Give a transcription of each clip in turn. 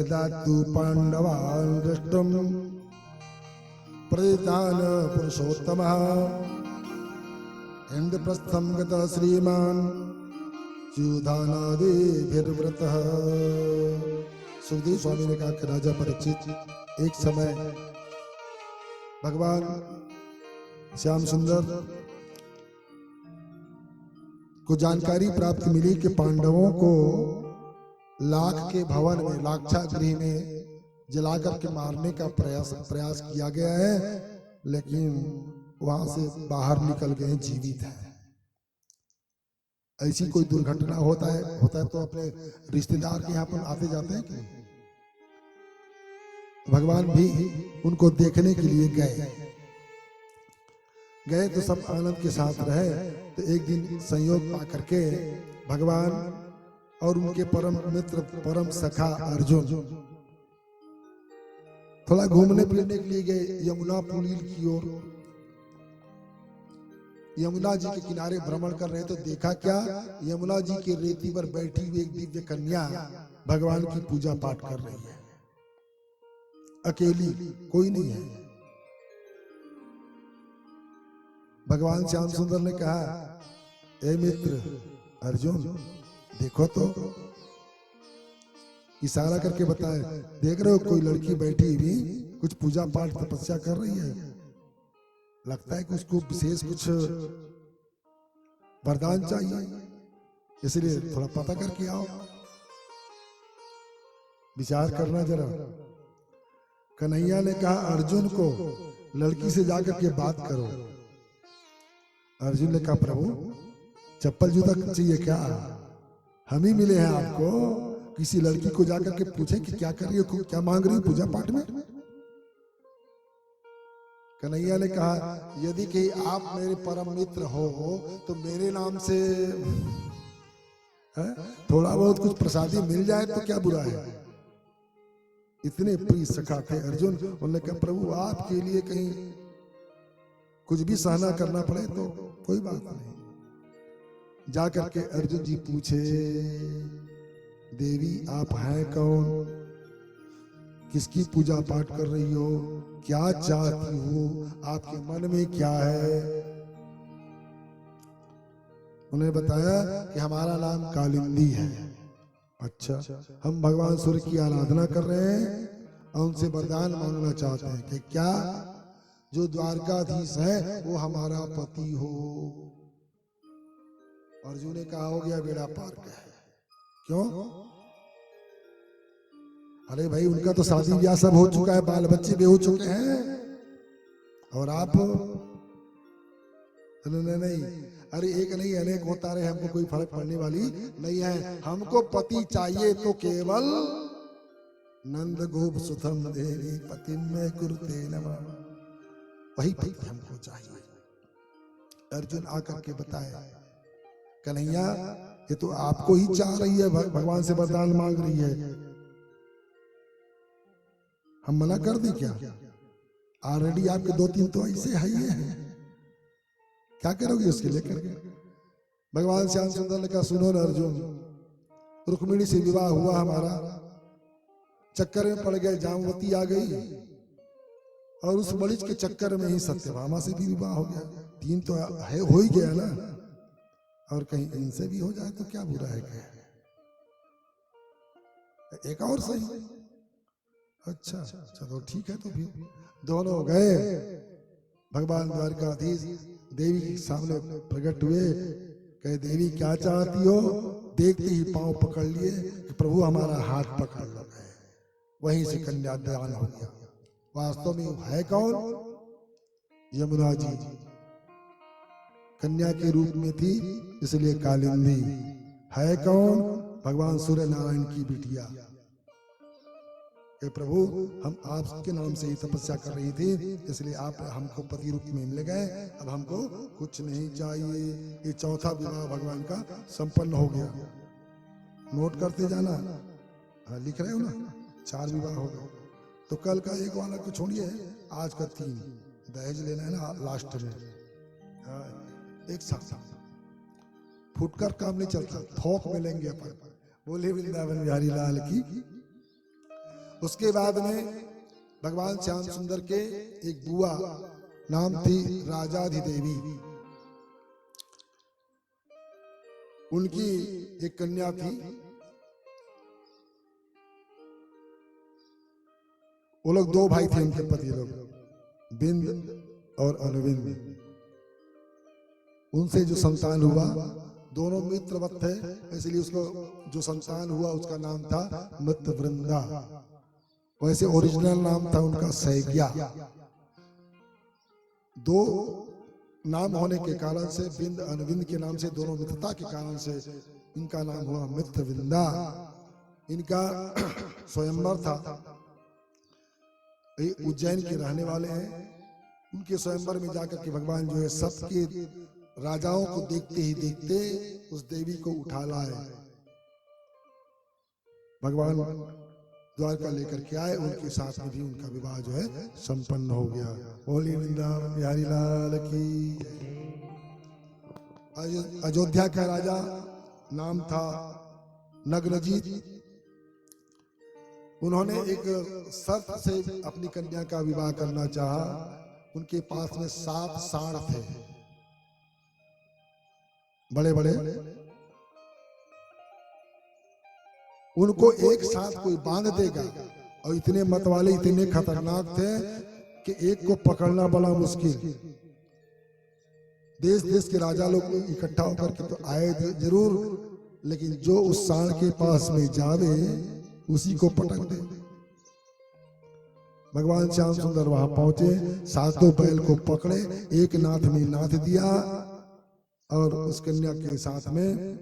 दातु पांडवान् दृष्टुम् प्रदितान् पुरुषोत्तमः इंद्रप्रस्थं गतः श्रीमान् युधानादिभिर्वृतः। सुखदेव स्वामी ने कहा कि राजा परीक्षित, एक समय भगवान श्याम सुंदर को जानकारी प्राप्त मिली कि पांडवों को लाख के भवन में, लाक्षागृह में जलाकर के मारने का प्रयास किया गया है, लेकिन वहां से बाहर निकल गए जीवित है। ऐसी कोई दुर्घटना होता है तो अपने रिश्तेदार के यहाँ पर आते जाते हैं कि भगवान भी उनको देखने के लिए गए तो सब आनंद के साथ रहे। तो एक दिन संयोग पा करके भगवान और उनके परम मित्र परम सखा अर्जुन थोड़ा घूमने फिरने के लिए गए यमुना पुलील की ओर। यमुना जी के किनारे भ्रमण कर रहे तो देखा क्या, यमुना जी के रेती पर बैठी हुई एक दिव्य कन्या भगवान की पूजा पाठ कर रही है, अकेली, कोई नहीं है। भगवान श्याम सुंदर ने कहा, ए मित्र अर्जुन देखो तो, इशारा करके बताए, देख रहे हो कोई लड़की बैठी हुई कुछ पूजा पाठ तपस्या कर रही है, लगता है कि उसको विशेष कुछ वरदान चाहिए, इसलिए थोड़ा पता करके आओ, विचार करना जरा। कन्हैया ने कहा अर्जुन को लड़की से जाकर के बात करो। अर्जुन ने कहा प्रभु चप्पल जूता चाहिए क्या, हम ही मिले हैं आपको, किसी लड़की को जाकर के पूछे कि क्या कर रही हो, क्या मांग रही हो पूजा पाठ में। कन्हैया ने कहा यदि कि आप मेरे परम मित्र हो तो मेरे नाम से थोड़ा बहुत कुछ प्रसादी मिल जाए तो क्या बुरा है। इतने प्रिय सखा थे अर्जुन। उन्होंने कहा प्रभु आपके लिए कहीं कुछ भी सहना करना पड़े तो कोई बात नहीं। जाकर के अर्जुन जी पूछे, देवी आप हैं कौन, किसकी पूजा पाठ कर रही हो, क्या चाहती हो, आपके मन में क्या है। उन्होंने बताया कि हमारा नाम कालिंदी है। अच्छा, हम भगवान सूर्य की आराधना कर रहे हैं और उनसे वरदान मांगना चाहते हैं कि क्या जो द्वारकाधीश है वो हमारा पति हो। अर्जुन ने कहा हो गया बेड़ा पार का है। क्यों? अरे भाई उनका तो शादी ब्याह सब हो चुका है, बाल बच्चे भी हो चुके हैं, और आप नहीं, अरे एक नहीं अनेक होता रहे, हमको कोई फर्क पड़ने वाली नहीं है। हमको पति चाहिए तो केवल नंद गोप सुतम देवी पति में कुरुते नमः, वही पति हमको चाहिए। अर्जुन आकर के बताए कन्हैया ये तो आपको ही चाह रही है, भगवान से वरदान मांग रही है, हम मना कर दें क्या? ऑलरेडी आपके 2-3 तो ऐसे है ही है, क्या करोगे उसके लेकर? भगवान श्याम सुंदर ने कहा सुनो न अर्जुन, रुक्मिणी से विवाह हुआ हमारा, चक्कर में पड़ गए, जामवती आ गई और उस बलिज के चक्कर में ही सत्यभामा से भी विवाह हो गया। 3 तो है हो ही गया ना, और कहीं इनसे भी हो जाए तो क्या बुरा है, क्या एक और सही। अच्छा चलो ठीक है, तो फिर दोनों गए, भगवान द्वारकाधीश देवी के सामने प्रकट हुए, कहे देवी क्या चाहती हो। देखते ही पांव पकड़ लिए कि प्रभु हमारा हाथ पकड़ लो। वहीं से कन्यादान हो गया। वास्तव में है कौन? यमुना जी कन्या के रूप में थी, इसलिए कालिंदी। है कौन? भगवान सूर्य नारायण की बिटिया। प्रभु हम आपके नाम से ही तपस्या कर रही थी, इसलिए आप हमको पति रूप में मिल गए, अब हमको कुछ नहीं चाहिए। ये चौथा विवाह भगवान का संपन्न हो गया। नोट करते जाना, लिख रहे हो ना, 4 विवाह हो गए। तो कल का एक वाला को छोड़िए, आज का 3 दहेज लेना है ना लास्ट में, एक साथ फुटकर काम नहीं चलता, थोक में लेंगे अपन। बोले वृंदावन बिहारी लाल की। उसके बाद में भगवान श्याम सुंदर के एक बुआ नाम थी राजाधिदेवी, उनकी एक कन्या थी। वो लोग दो भाई थे, उनके पति लोग, बिंद और अनुबिंद। उनसे जो संतान हुआ, दोनों मित्रवत थे, इसलिए उसको जो संतान हुआ उसका नाम था मित्रवृंदा। वैसे ओरिजिनल नाम था उनका सैग्या। दो नाम होने के कारण से, बिंद अनुबिंद के नाम से, दोनों मित्रता के कारण से इनका नाम हुआ मित्रवृंदा। इनका स्वयंवर था। ये उज्जैन के रहने वाले हैं। उनके स्वयंवर में जाकर के भगवान जो है सबके राजाओं को देखते ही देखते उस देवी को उठा लाए। भगवान द्वारका लेकर के आए, उनके साथ में भी उनका विवाह जो है संपन्न हो गया। बोली वृंदावन बिहारी लाल की। अयोध्या का राजा नाम था नग्नजीत। उन्होंने एक शर्त से अपनी कन्या का विवाह करना चाहा। उनके पास में 7 सांड थे, बड़े बड़े। उनको एक साथ कोई बांध देगा, और इतने मत वाले, इतने खतरनाक थे कि एक को पकड़ना बड़ा मुश्किल। देश देश के राजा लोग इकट्ठा होकर के तो आए जरूर, लेकिन जो उस सांड के पास में जावे उसी को पटक दे। भगवान श्याम सुंदर वहां पहुंचे, 7 बैल को पकड़े, एक नाथ में नाथ दिया, और उस कन्या के साथ में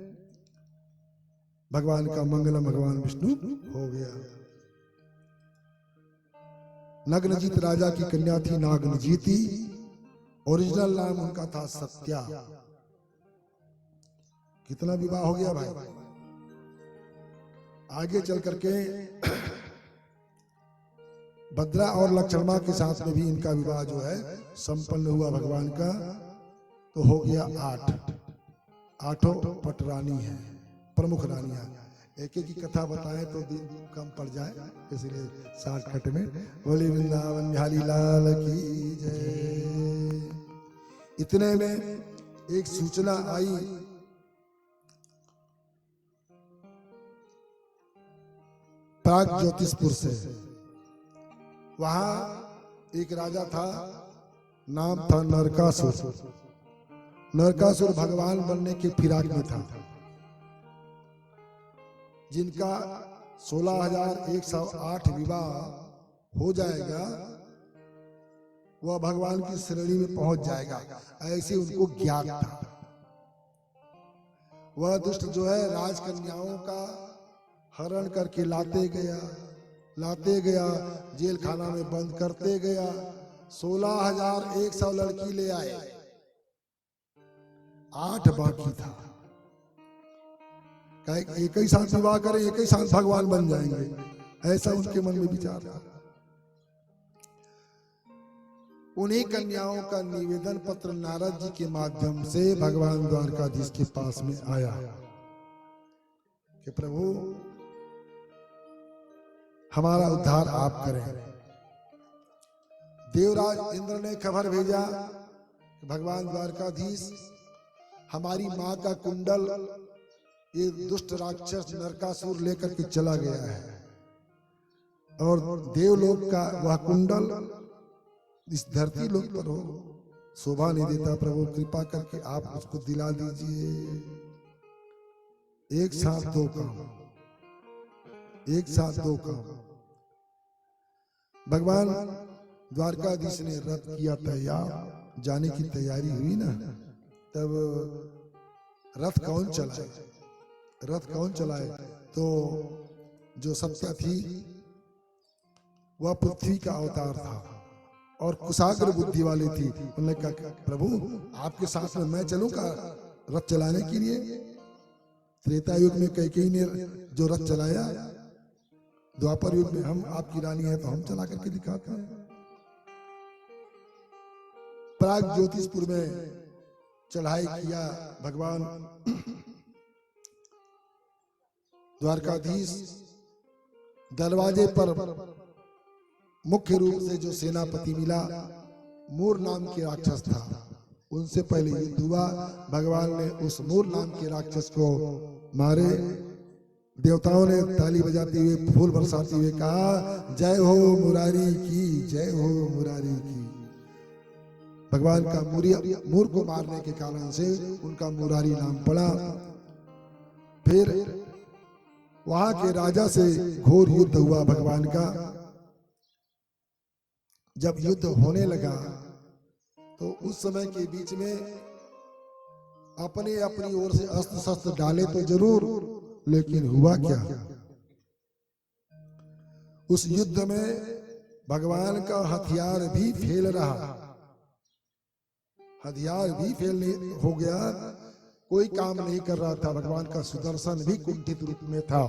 भगवान का मंगलम भगवान विष्णु हो गया। नग्नजीत राजा की कन्या थी नागनजीती। ओरिजिनल नाम उनका था सत्या। कितना विवाह हो गया भाई। आगे चल करके भद्रा और लक्ष्मणा के साथ में भी इनका विवाह जो है संपन्न हुआ भगवान का। तो हो गया 8। 8 पटरानी है, प्रमुख रानियां। एक एक की कथा बताएं तो दिन कम पड़ जाए, इसलिए शॉर्टकट में। बोली वृंदावन बिहारी लाल की जय। इतने में एक सूचना आई, प्राग ज्योतिषपुर से। वहां एक राजा था, नाम था नरकासुर। नरकासुर भगवान बनने के फिराक में था, जिनका 16,108 विवाह हो जाएगा, वह भगवान की श्रेणी में पहुंच जाएगा, ऐसे उनको ज्ञात था। वह दुष्ट जो है राजकन्याओं का हरण करके लाते गया, जेल खाना में बंद करते गया। 16,100 लड़की ले आए, 8 बाकी था। एक ही साथ विवाह करें, एक ही साथ भगवान बन जाएंगे, ऐसा उनके मन में विचार था। उन्हीं कन्याओं का निवेदन पत्र नारद जी के माध्यम से भगवान द्वारकाधीश के पास में आया कि प्रभु हमारा उद्धार आप करें। देवराज इंद्र ने खबर भेजा कि भगवान द्वारकाधीश हमारी मां का कुंडल ये दुष्ट राक्षस नरकासुर लेकर के चला गया है, और देवलोक का वह कुंडल इस धरती लोक पर हो शोभा नहीं देता। प्रभु कृपा करके आप उसको दिला दीजिए। एक साथ दो काम। भगवान द्वारकाधीश ने रथ किया तैयार, जाने की तैयारी हुई ना, तब रथ कौन चलाए? तो जो सत्या थी वह पृथ्वी का अवतार था और कुशाग्र बुद्धि वाली थी। उन्होंने कहा प्रभु आपके साथ में मैं चलूंगा रथ चलाने के लिए। त्रेता युग में कैकेयी ने जो रथ चलाया, द्वापर युग में हम आपकी रानी है तो हम चला करके दिखाते हैं। प्राग ज्योतिषपुर में चढ़ाई किया भगवान द्वारकाधीश। दरवाजे पर मुख्य रूप से जो सेनापति मिला मूर नाम के राक्षस था। उनसे पहले युद्ध हुआ, भगवान ने उस मूर नाम के राक्षस को मारे। देवताओं ने ताली बजाते हुए फूल बरसाते हुए कहा, जय हो मुरारी की, जय हो मुरारी की। भगवान का मूर को मारने के कारण से उनका मुरारी नाम पड़ा। फिर वहां के राजा से घोर युद्ध हुआ भगवान का। जब युद्ध होने लगा तो उस समय के बीच में अपने अपनी ओर से अस्त्र शस्त्र डाले तो जरूर, लेकिन हुआ क्या, उस युद्ध में भगवान का हथियार भी फेल रहा, हथियार भी फेल हो गया, कोई काम नहीं कर रहा था। भगवान का सुदर्शन भी कुंठित रूप में था।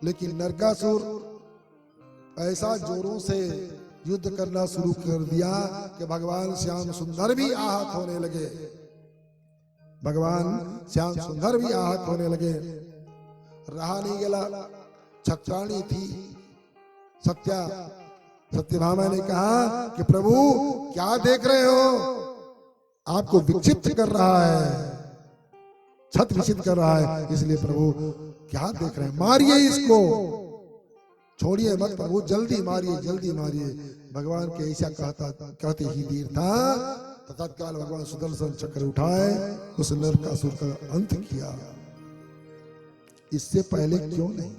लेकिन नरकासुर ऐसा जोरों से युद्ध करना शुरू कर दिया कि भगवान श्याम सुंदर भी आहत होने लगे, भगवान श्याम सुंदर भी आहत होने लगे। रहा नहीं गया, छत्राणी थी सत्यभामा ने कहा कि प्रभु क्या देख रहे हो, आपको विक्षिप्त कर रहा है, छत विक्षिप्त कर रहा है, इसलिए प्रभु क्या देख रहे हैं, मारिए इसको, छोड़िए मत प्रभु, जल्दी मारिए, जल्दी मारिए। भगवान के ऐसा कहते ही देर था, तत्काल भगवान सुदर्शन चक्र उठाए, उस नरकासुर का अंत किया। इससे पहले क्यों नहीं,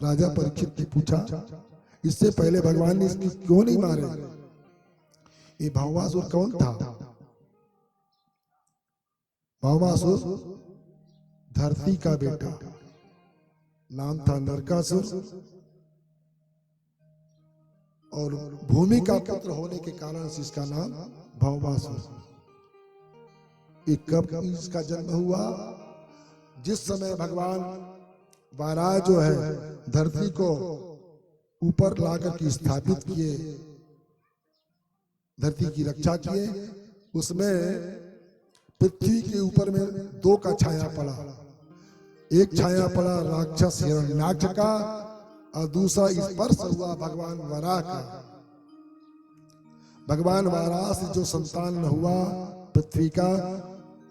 राजा परीक्षित ने पूछा, इससे पहले भगवान ने इसकी क्यों नहीं मारे? ये भौमासुर कौन था? भौमासुर धरती का बेटा, नाम था नरकासुर, और भूमि का पुत्र होने के कारण से इसका नाम भौमासुर। कब इसका जन्म हुआ? जिस समय भगवान वाराह जो है धरती को ऊपर लाकर के स्थापित किए, धरती की रक्षा किए, उसमें पृथ्वी के ऊपर में दो का छाया पड़ा। एक छाया पड़ा राक्षस हिरण्याक्ष का, और दूसरा स्पर्श हुआ भगवान वराह का। भगवान वराह से जो संतान हुआ पृथ्वी का,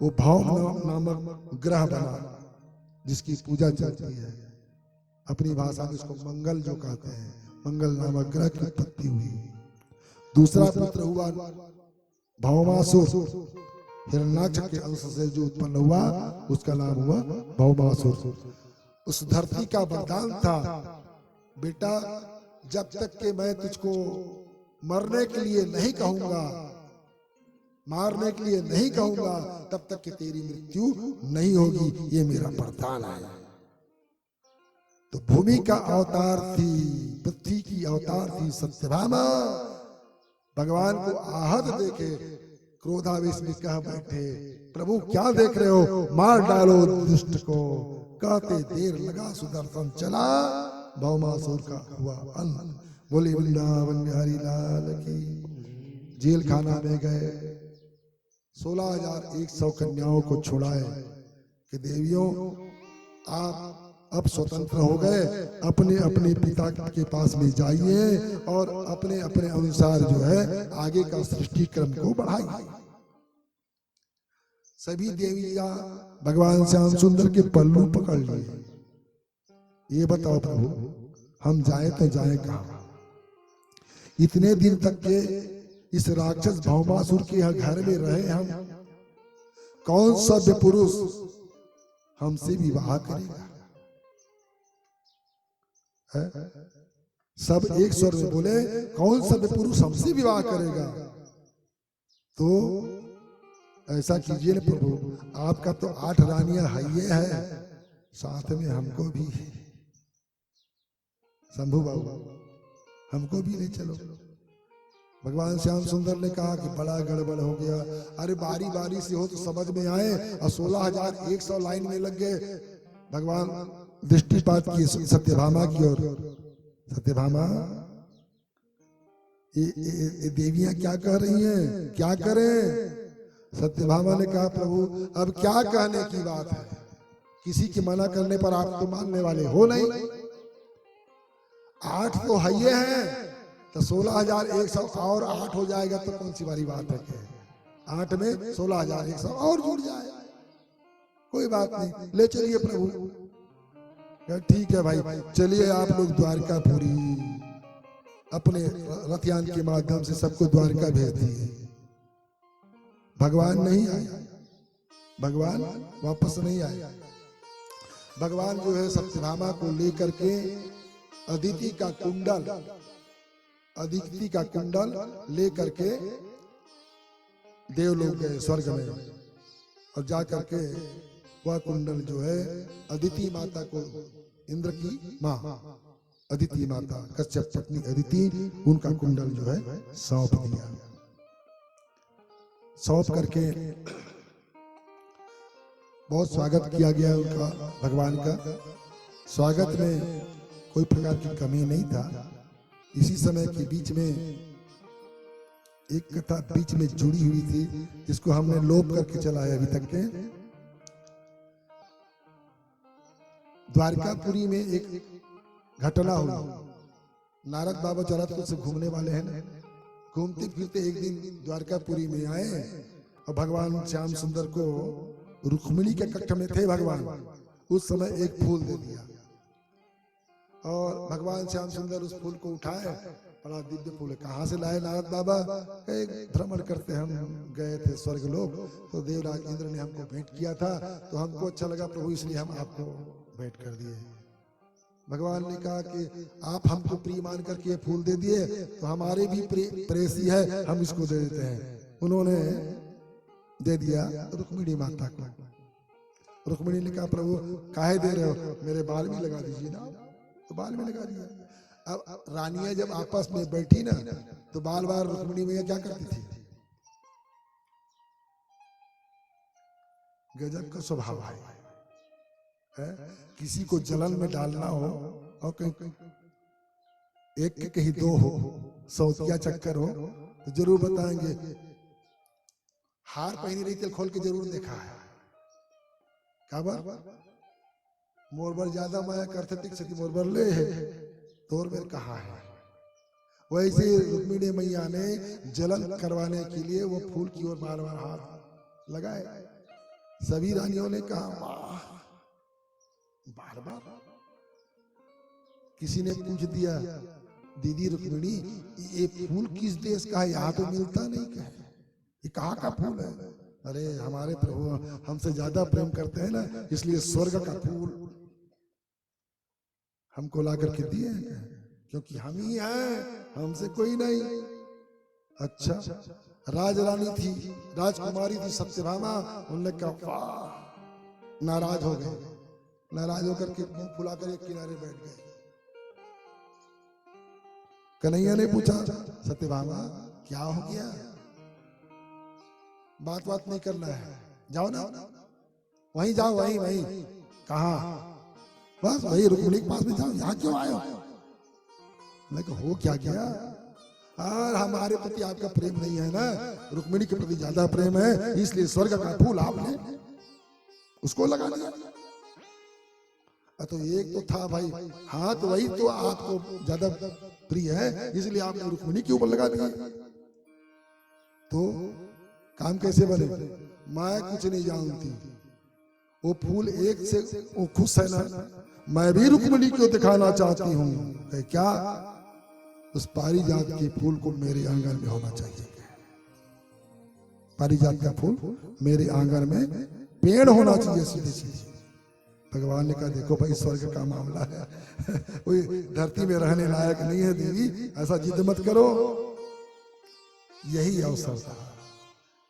वो भौम नामक ग्रह बना, जिसकी पूजा चलती है। अपनी भाषा में इसको मंगल जो कहते हैं, मंगल नामक ग्रह की उत्पत्ति हुई। दूसरा पुत्र हुआ भौमासुर, हिरण्याक्ष के अंश से जो उत्पन्न हुआ, उसका नाम हुआ भौमासुर। उस धरती का वरदान था, बेटा जब तक कि मैं तुझको मरने के लिए नहीं कहूंगा, मारने के लिए नहीं कहूंगा, तब तक कि तेरी मृत्यु नहीं होगी, ये मेरा वरदान है। तो भूमि का अवतार थी, पृथ्वी की अवतार थी सत्यभामा। भगवान को आहत देखे क्रोधावेश में कह बैठे, प्रभु क्या देख रहे हो, मार डालो दुष्ट को। कहते देर लगा सुदर्शन चला, भौमासुर का हुआ अंत। बोले वृंदावन बिहारी लाल की। जेल खाना में गए, 16,100 कन्याओं को छुड़ाए कि देवियों आप अब स्वतंत्र हो गए, अपने अपने पिता के पास में जाइए और अपने अपने अनुसार जो है आगे का सृष्टि क्रम को बढ़ाइए। सभी देवियां भगवान श्याम सुंदर के पल्लू पकड़ लिए। ये बताओ प्रभु, हम जाए तो जाए कहां? इतने दिन तक के इस राक्षस भौमासुर के घर में रहे हम, कौन सभ्य पुरुष हमसे विवाह करेगा? है? सब एक स्वर में बोले, कौन सभ्य पुरुष हमसे विवाह करेगा? तो ऐसा कीजिए ना प्रभु, आपका तो 8 रानियां है, साथ में हमको भी, शंभू बाबू हमको भी ले चलो। भगवान श्याम सुंदर ने कहा कि बड़ा गड़बड़ हो गया। अरे बारी बारी से हो तो समझ में आए, और 16,100 लाइन में लग गए। भगवान दृष्टिपात किए सत्यभामा की ओर। सत्यभामा, ये देवियां क्या कह रही हैं, क्या करें? सत्यभामा ने कहा प्रभु अब क्या कहने की बात है, किसी के मना करने पर आप तो मानने वाले हो नहीं। 8 तो हइये हैं, तो 16,100 और 8 हो जाएगा तो कौन सी बारी बात है कि 8 में 16,100 और जुड़ जाए, कोई बात नहीं, ले चलिए प्रभु। ठीक है भाई, चलिए आप लोग द्वारकापुरी अपने रथयान के माध्यम से सबको द्वारका भेज दिए। भगवान नहीं आए, भगवान वापस नहीं आए। भगवान जो है सत्यभामा को लेकर के अदिति का कुंडल लेकर के देवलोक गए स्वर्ग में, और जा करके वह कुंडल जो है अदिति माता को, इंद्र की माँ अदिति माता, कश्यप पत्नी अदिति, उनका कुंडल जो है सौंप दिया। सौंप करके बहुत स्वागत किया गया उनका, भगवान का स्वागत में कोई प्रकार की कमी नहीं था। इसी समय के बीच में एक कथा बीच में जुड़ी हुई थी, जिसको हमने लोप करके चलाया अभी तक के। द्वारकापुरी में एक घटना हुई। नारद बाबा जरातपुर से घूमने वाले हैं, घूमते फिरते एक दिन द्वारकापुरी में आए और भगवान श्याम सुंदर को, रुक्मिणी के कक्ष में थे भगवान, उस समय एक फूल दे दिया और भगवान श्याम सुंदर उस फूल को उठाए। बड़ा दिव्य फूल है, कहाँ से लाए नारद बाबा? एक भ्रमण करते हम गए थे स्वर्ग लोक, तो देवराज इंद्र ने हमको भेंट किया था, तो हमको अच्छा लगा प्रभु, इसलिए हम आपको भेंट कर दिए। भगवान ने कहा कि आप हमको प्रिय मान करके फूल दे दिए, तो हमारे भी प्रेसी है, हम इसको दे देते हैं। उन्होंने दे दिया रुक्मिणी माता को। रुक्मिणी ने कहा प्रभु काहे दे रहे हो, मेरे बाल में लगा दीजिए ना, तो बाल में लगा दिया। अब रानियां जब आपस में बैठी ना, तो बार बार रुक्मिणी मैया क्या करती थी, गजब का स्वभाव है। किसी को जलन में डालना हो और एक के कहीं दो हो, सौतिया चक्कर हो, तो जरूर बताएंगे। हार पहनी रही तेल खोल के जरूर देखा है, काबर मोरबर ज्यादा माया करते थे, मोरबर ले है तोर में कहा है। वैसे रुक्मिणी मैया ने जलन करवाने के लिए वो फूल की ओर बार बार हाथ लगाए। सभी रानियों ने कहा वाह, बार बार। किसी ने पूछ दिया दीदी रुक्मिणी ये फूल किस देश का है, यहाँ तो मिलता नहीं, क्या ये कहाँ का फूल है? अरे हमारे प्रभु हमसे ज्यादा प्रेम करते हैं ना, इसलिए स्वर्ग का फूल हमको ला करके दिए, क्योंकि हम ही हैं, हमसे कोई नहीं। अच्छा, राजरानी थी, राजकुमारी थी सत्यभामा, उन्होंने कहा वाह, नाराज हो गए। नाराज होकर के मुंह फुलाकर एक किनारे बैठ गए। कन्हैया ने पूछा सत्यभामा क्या हो गया? बात नहीं करना है, जाओ ना, वहीं जाओ, वहीं कहा, बस वही रुक्मिणी के पास में जाओ, यहाँ क्यों आए हो? मैं कहा हो क्या गया? और हमारे प्रति आपका प्रेम नहीं है ना, रुक्मिणी के प्रति ज्यादा प्रेम है, इसलिए स्वर्ग का फूल आपने उसको लगा दिया। तो एक तो था भाई, हाँ तो वही तो आपको ज्यादा प्रिय है, इसलिए आपने रुक्मिणी के ऊपर लगा दिया। तो काम कैसे बने? मैं कुछ नहीं जानती, वो फूल एक से वो खुश है ना, मैं भी रुक्मिणी को दिखाना चाहती हूँ। क्या? उस पारिजात के फूल को मेरे आंगन में होना चाहिए। पारिजात का फूल मेरे आंगन में पेड़ होना चाहिए, सीधे सीधे। भगवान ने कहा देखो भाई स्वर्ग का मामला है, कोई धरती में रहने लायक नहीं है देवी, ऐसा जिद मत करो। यही अवसर था,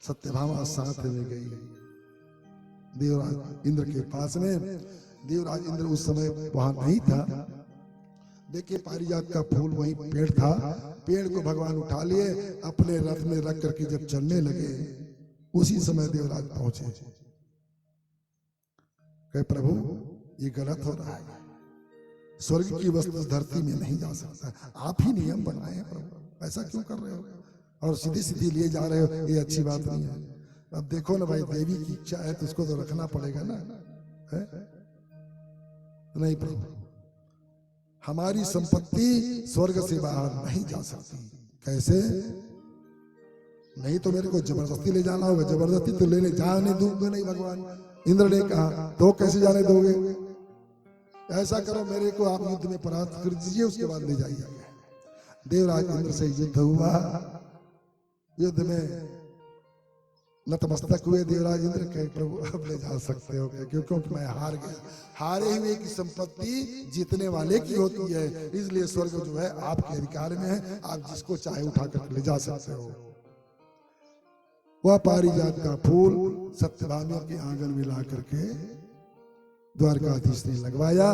सत्यभामा साथ में गई देवराज इंद्र के पास में। देवराज इंद्र उस समय वहां नहीं था। देखिए पारिजात का फूल वहीं पेड़ था, पेड़ को भगवान उठा लिए, अपने रथ में रख करके जब चलने लगे, उसी समय देवराज पहुंचे। कहे प्रभु ये गलत हो रहा है, स्वर्ग की वस्तु धरती में नहीं जा सकता, आप ही नियम बनाए हैं प्रभु, ऐसा क्यों कर रहे हो? और सीधी सीधी लिए जा रहे हो, ये अच्छी बात नहीं है। अब देखो ना भाई, देवी की इच्छा है तो उसको तो रखना पड़ेगा ना, है? नहीं प्रभु, हमारी संपत्ति स्वर्ग से बाहर नहीं जा सकती। कैसे? नहीं तो मेरे को जबरदस्ती ले जाना होगा। जबरदस्ती तो लेने जाने दूंगा नहीं भगवान। इंद्र ने कहा तो कैसे जाने दोगे? ऐसा करो, मेरे को आप युद्ध में परास्त कर दीजिए, उसके बाद ले जाइए। देवराज इंद्र से युद्ध हुआ। युद्ध में नतमस्तक हुए देवराज इंद्र के, प्रभु अब ले जा सकते हो क्योंकि मैं हार गया। हारे हुए की संपत्ति जीतने वाले की होती है, इसलिए स्वर्ग जो है आपके अधिकार में है, आप जिसको चाहे उठा कर ले जा सकते हो। वह पारिजात का फूल सत्यभामा के आंगन में ला करके द्वारकाधीश ने लगवाया।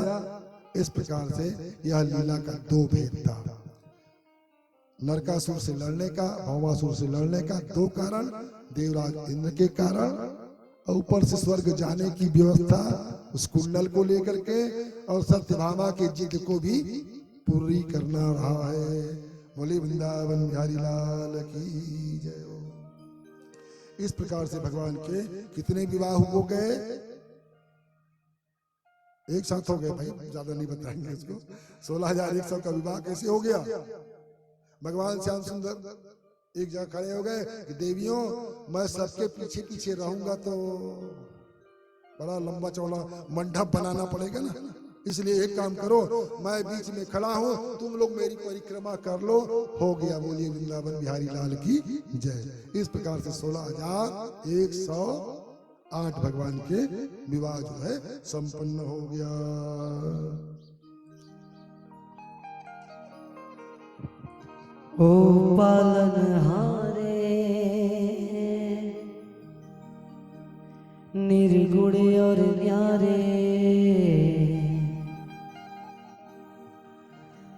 इस प्रकार से यह लीला का दो भेद था, नरकासुर से लड़ने का, भौमासुर से लड़ने का दो कारण, देवराज इंद्र के कारण, और ऊपर से स्वर्ग जाने की व्यवस्था उस कुंडल को लेकर के, और सत्यभामा के जिद को भी पूरी करना रहा है। बोले वृंदावन बिहारी लाल की जय हो। इस प्रकार से भगवान के कितने विवाह हो गए? एक साथ हो गए भाई, ज्यादा नहीं बताएंगे इसको। 16,100 का विवाह कैसे हो गया? भगवान श्याम सुंदर एक जगह खड़े हो गए कि देवियों मैं सबके पीछे पीछे रहूंगा तो बड़ा लंबा चौड़ा मंडप बनाना पड़ेगा ना, इसलिए एक काम करो, मैं बीच में खड़ा हूं, तुम लोग मेरी परिक्रमा कर लो। हो गया। बोलिए वृंदावन बिहारी लाल की जय। इस प्रकार से 16,108 भगवान के विवाह जो है संपन्न हो गया। ओ पालनहारे निर्गुण और न्यारे,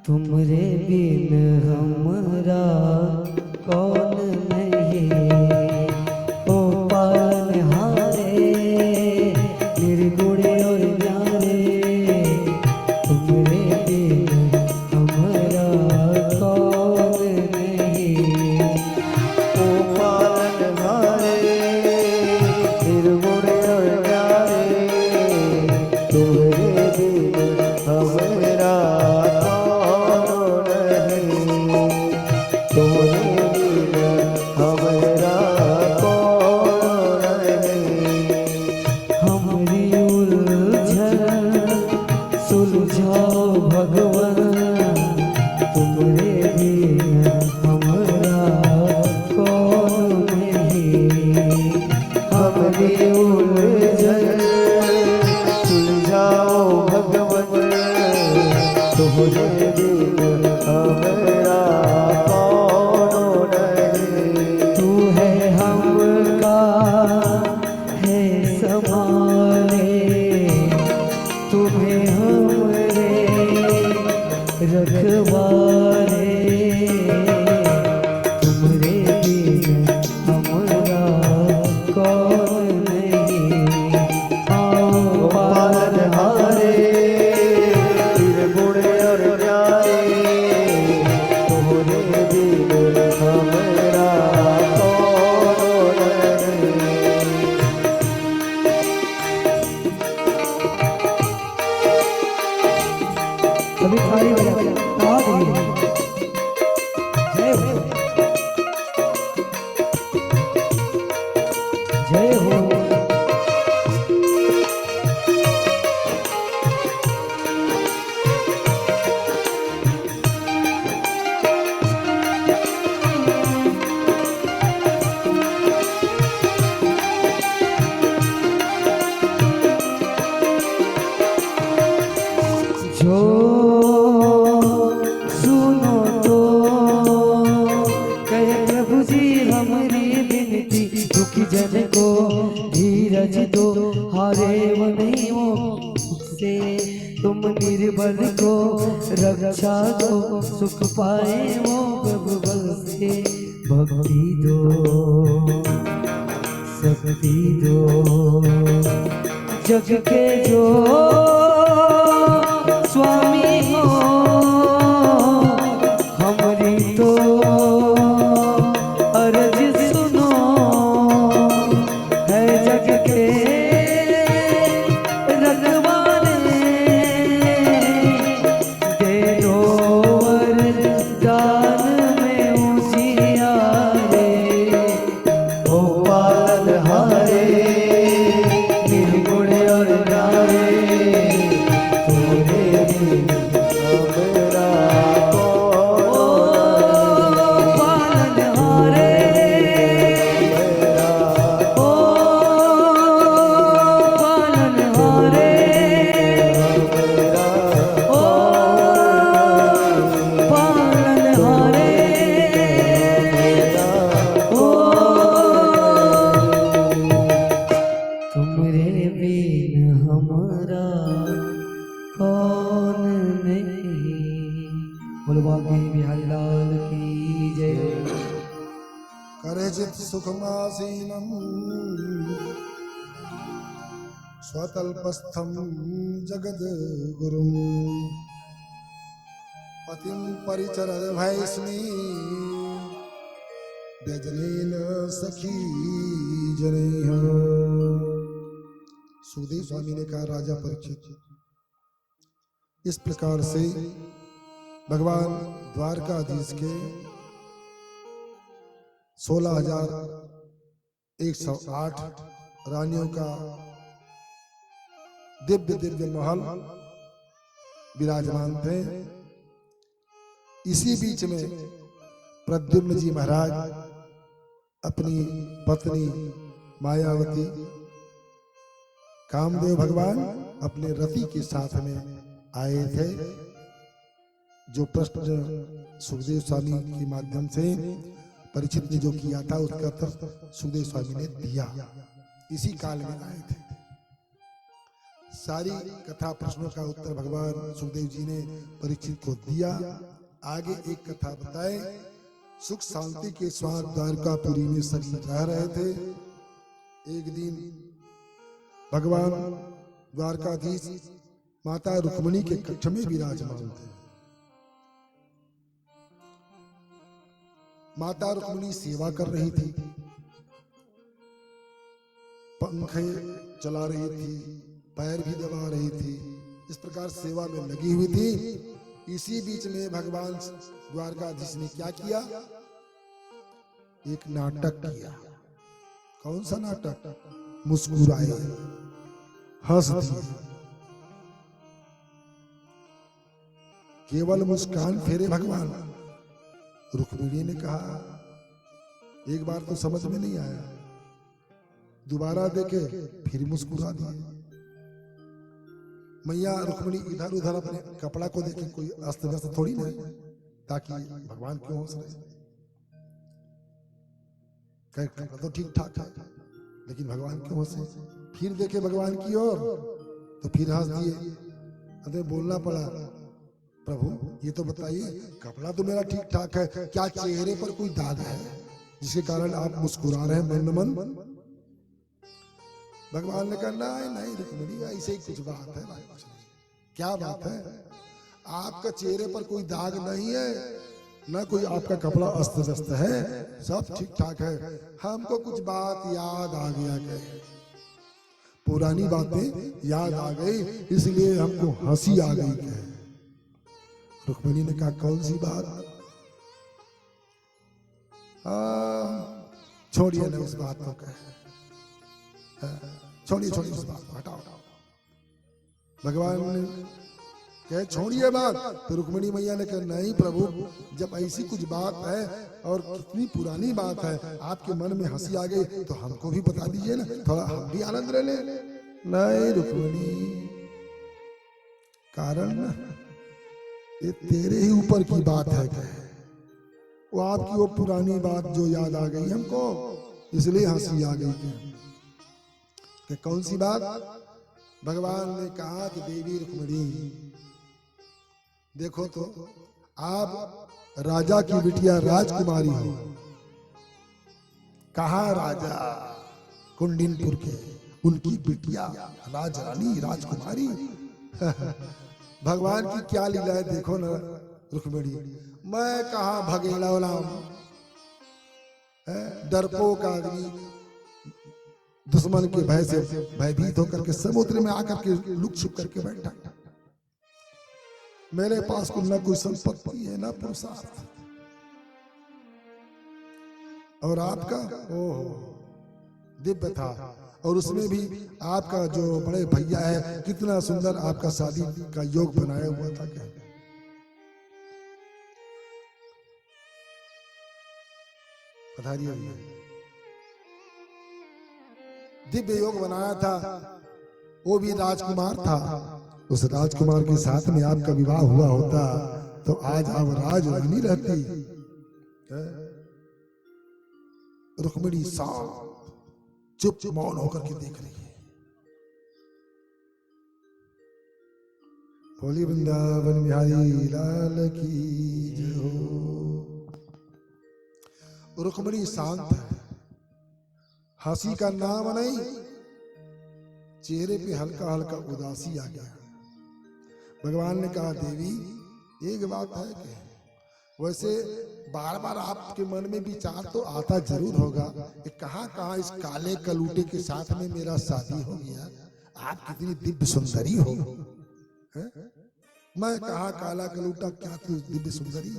तुमरे बिन हमरा कौन नहीं। ओ पालनहारे निर्गुण और न्यारे, तुमरे बिन हमरा कौन नहीं। ओ पालनहारे निर्गुण और न्यारे, तुमरे बिन हमरा रक्षा दो, सुख पाए वो प्रभु बल से। भक्ति दो, शक्ति दो, जग के जो स्वामी हो, हमारी तो अर्ज सुनो। है जग के रखवाले, बोल बांके बिहारी लाल की जय। करे चित सुखमासीनम स्वतल्पस्थम जगद गुरुम पतिम परिचरद भैस्मी व्यजनेन सखी जनैः। सुखदेव स्वामी ने कहा, राजा परीक्षित, इस प्रकार से भगवान द्वारकाधीश के 16,108 रानियों का दिव्य दिव्य महल विराजमान थे। इसी बीच में प्रद्युम्न जी महाराज अपनी पत्नी मायावती, कामदेव भगवान अपने रति के साथ में आए थे। जो प्रश्न सुखदेव स्वामी के माध्यम से परीक्षित ने जो किया था उसका उत्तर सुखदेव स्वामी ने दिया। इसी काल में आए थे। सारी कथा प्रश्नों का उत्तर भगवान सुखदेव जी ने परीक्षित को दिया। आगे एक कथा बताए। सुख शांति के स्वाद द्वारकापुरी में सभी रह रहे थे। एक दिन भगवान द्वारकाधीश माता रुक्मिणी के कक्ष में विराजमान थे। माता रुक्मिणी सेवा कर रही थी, पंखे चला रही थी, पैर भी दबा रही थी, इस प्रकार सेवा में लगी हुई थी। इसी बीच में भगवान द्वारकाधीश ने क्या किया? एक नाटक किया। कौन सा नाटक? मुस्कुराए, हंस दिए। केवल मुस्कान फेरे भगवान। रुक्मिणी ने कहा, एक बार तो समझ में नहीं आया, दोबारा देखे फिर मुस्कुरा दिए। मैया रुक्मिणी इधर उधर अपने कपड़ा को देखे कोई अस्त व्यस्त थोड़ी नहीं, ताकि भगवान क्यों हंस रहे? कपड़ा तो ठीक ठाक है, लेकिन भगवान क्यों हंसे? फिर देखे भगवान की ओर तो फिर हंस दिए। अरे बोलना पड़ा, प्रभु ये तो बताइए, कपड़ा तो मेरा ठीक ठाक है, क्या चेहरे पर कोई दाग है जिसके कारण आप मुस्कुरा रहे हैं मन मन? भगवान ने कहा, नहीं नहीं रुक्मिणी, ऐसे ही कुछ बात है भाई। क्या बात है? आपका चेहरे पर कोई दाग नहीं है, ना कोई आपका कपड़ा अस्त व्यस्त है, सब ठीक ठाक है। हमको कुछ बात याद आ गया, पुरानी बातें याद आ गई, इसलिए हमको हंसी आ गई। रुक्मिणी ने कहा, कौन सी बात? छोड़िए ना उस बात को, छोड़िए छोड़िए उस बात को, हटाओ। भगवान ने कहे छोड़िए बात, तो रुक्मिणी मैया ने कहा, नहीं प्रभु, जब ऐसी कुछ बात है और कितनी पुरानी बात है, आपके मन में हंसी आ गई तो हमको भी बता दीजिए ना, थोड़ा हम भी आनंद ले लें। नहीं रुक्मिणी, कारण ये तेरे ही ऊपर की बात है, वो आपकी वो पुरानी बात जो याद आ गई हमको, इसलिए हंसी आ गई। कि कौन सी बात? भगवान ने कहा कि देवी रुक्मिणी, देखो तो आप राजा की बिटिया राजकुमारी हो। कहा राजा? कुंडिनपुर के, उनकी बिटिया राजरानी राजकुमारी। भगवान की क्या लीला है देखो ना रुक्मिणी। मैं कहा भगेड़ा डरपोक आदमी, दुश्मन के भय से भयभीत होकर के समुद्र में आकर के लुक छुप करके बैठा। मेरे पास ना कोई संपत्ति है, ना पुरुषार्थ, और आपका ओह दिव्य था, और उसमें भी आपका जो बड़े भैया है, कितना सुंदर आपका शादी का योग बनाया हुआ था। क्या पधारिए, दिव्य योग बनाया था, वो भी राजकुमार था। उस राजकुमार के साथ में आपका विवाह हुआ होता तो आज आप राजरानी रहती। रुक्मिणी साफ चुप मौन होकर के देख रही है। बोली वृंदावन बिहारी लाल की जय हो। रुक्मिणी शांत है, हंसी का नाम नहीं, चेहरे पे हल्का हल्का उदासी आ गया। भगवान ने कहा देवी एक बात है कि वैसे बार बार आपके मन में विचार तो आता जरूर होगा कि कहाँ कहाँ इस काले कलूटे के साथ में मेरा शादी हो गया। आप कितनी दिव्य सुंदरी हो, है? मैं कहा काला कलूटा, क्या तू दिव्य सुंदरी।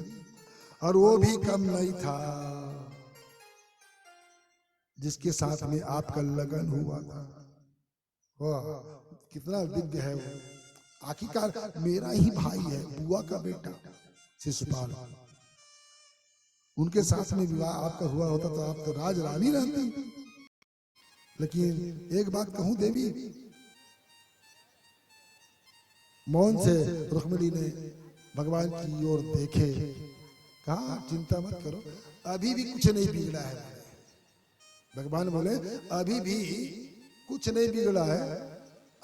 और वो भी कम नहीं था जिसके साथ में आपका लगन हुआ था। वाह कितना दिव्य है वो, आखिरकार मेरा ही भाई है, बुआ का बेटा शिशुपाल। उनके साथ में विवाह आपका हुआ होता तो आप तो राज रानी रहती। लेकिन एक बात कहूं देवी, मौन से रुक्मिणी ने भगवान की ओर देखे, कहा चिंता मत करो, अभी भी कुछ नहीं बिगड़ा है। भगवान बोले अभी भी कुछ नहीं बिगड़ा है,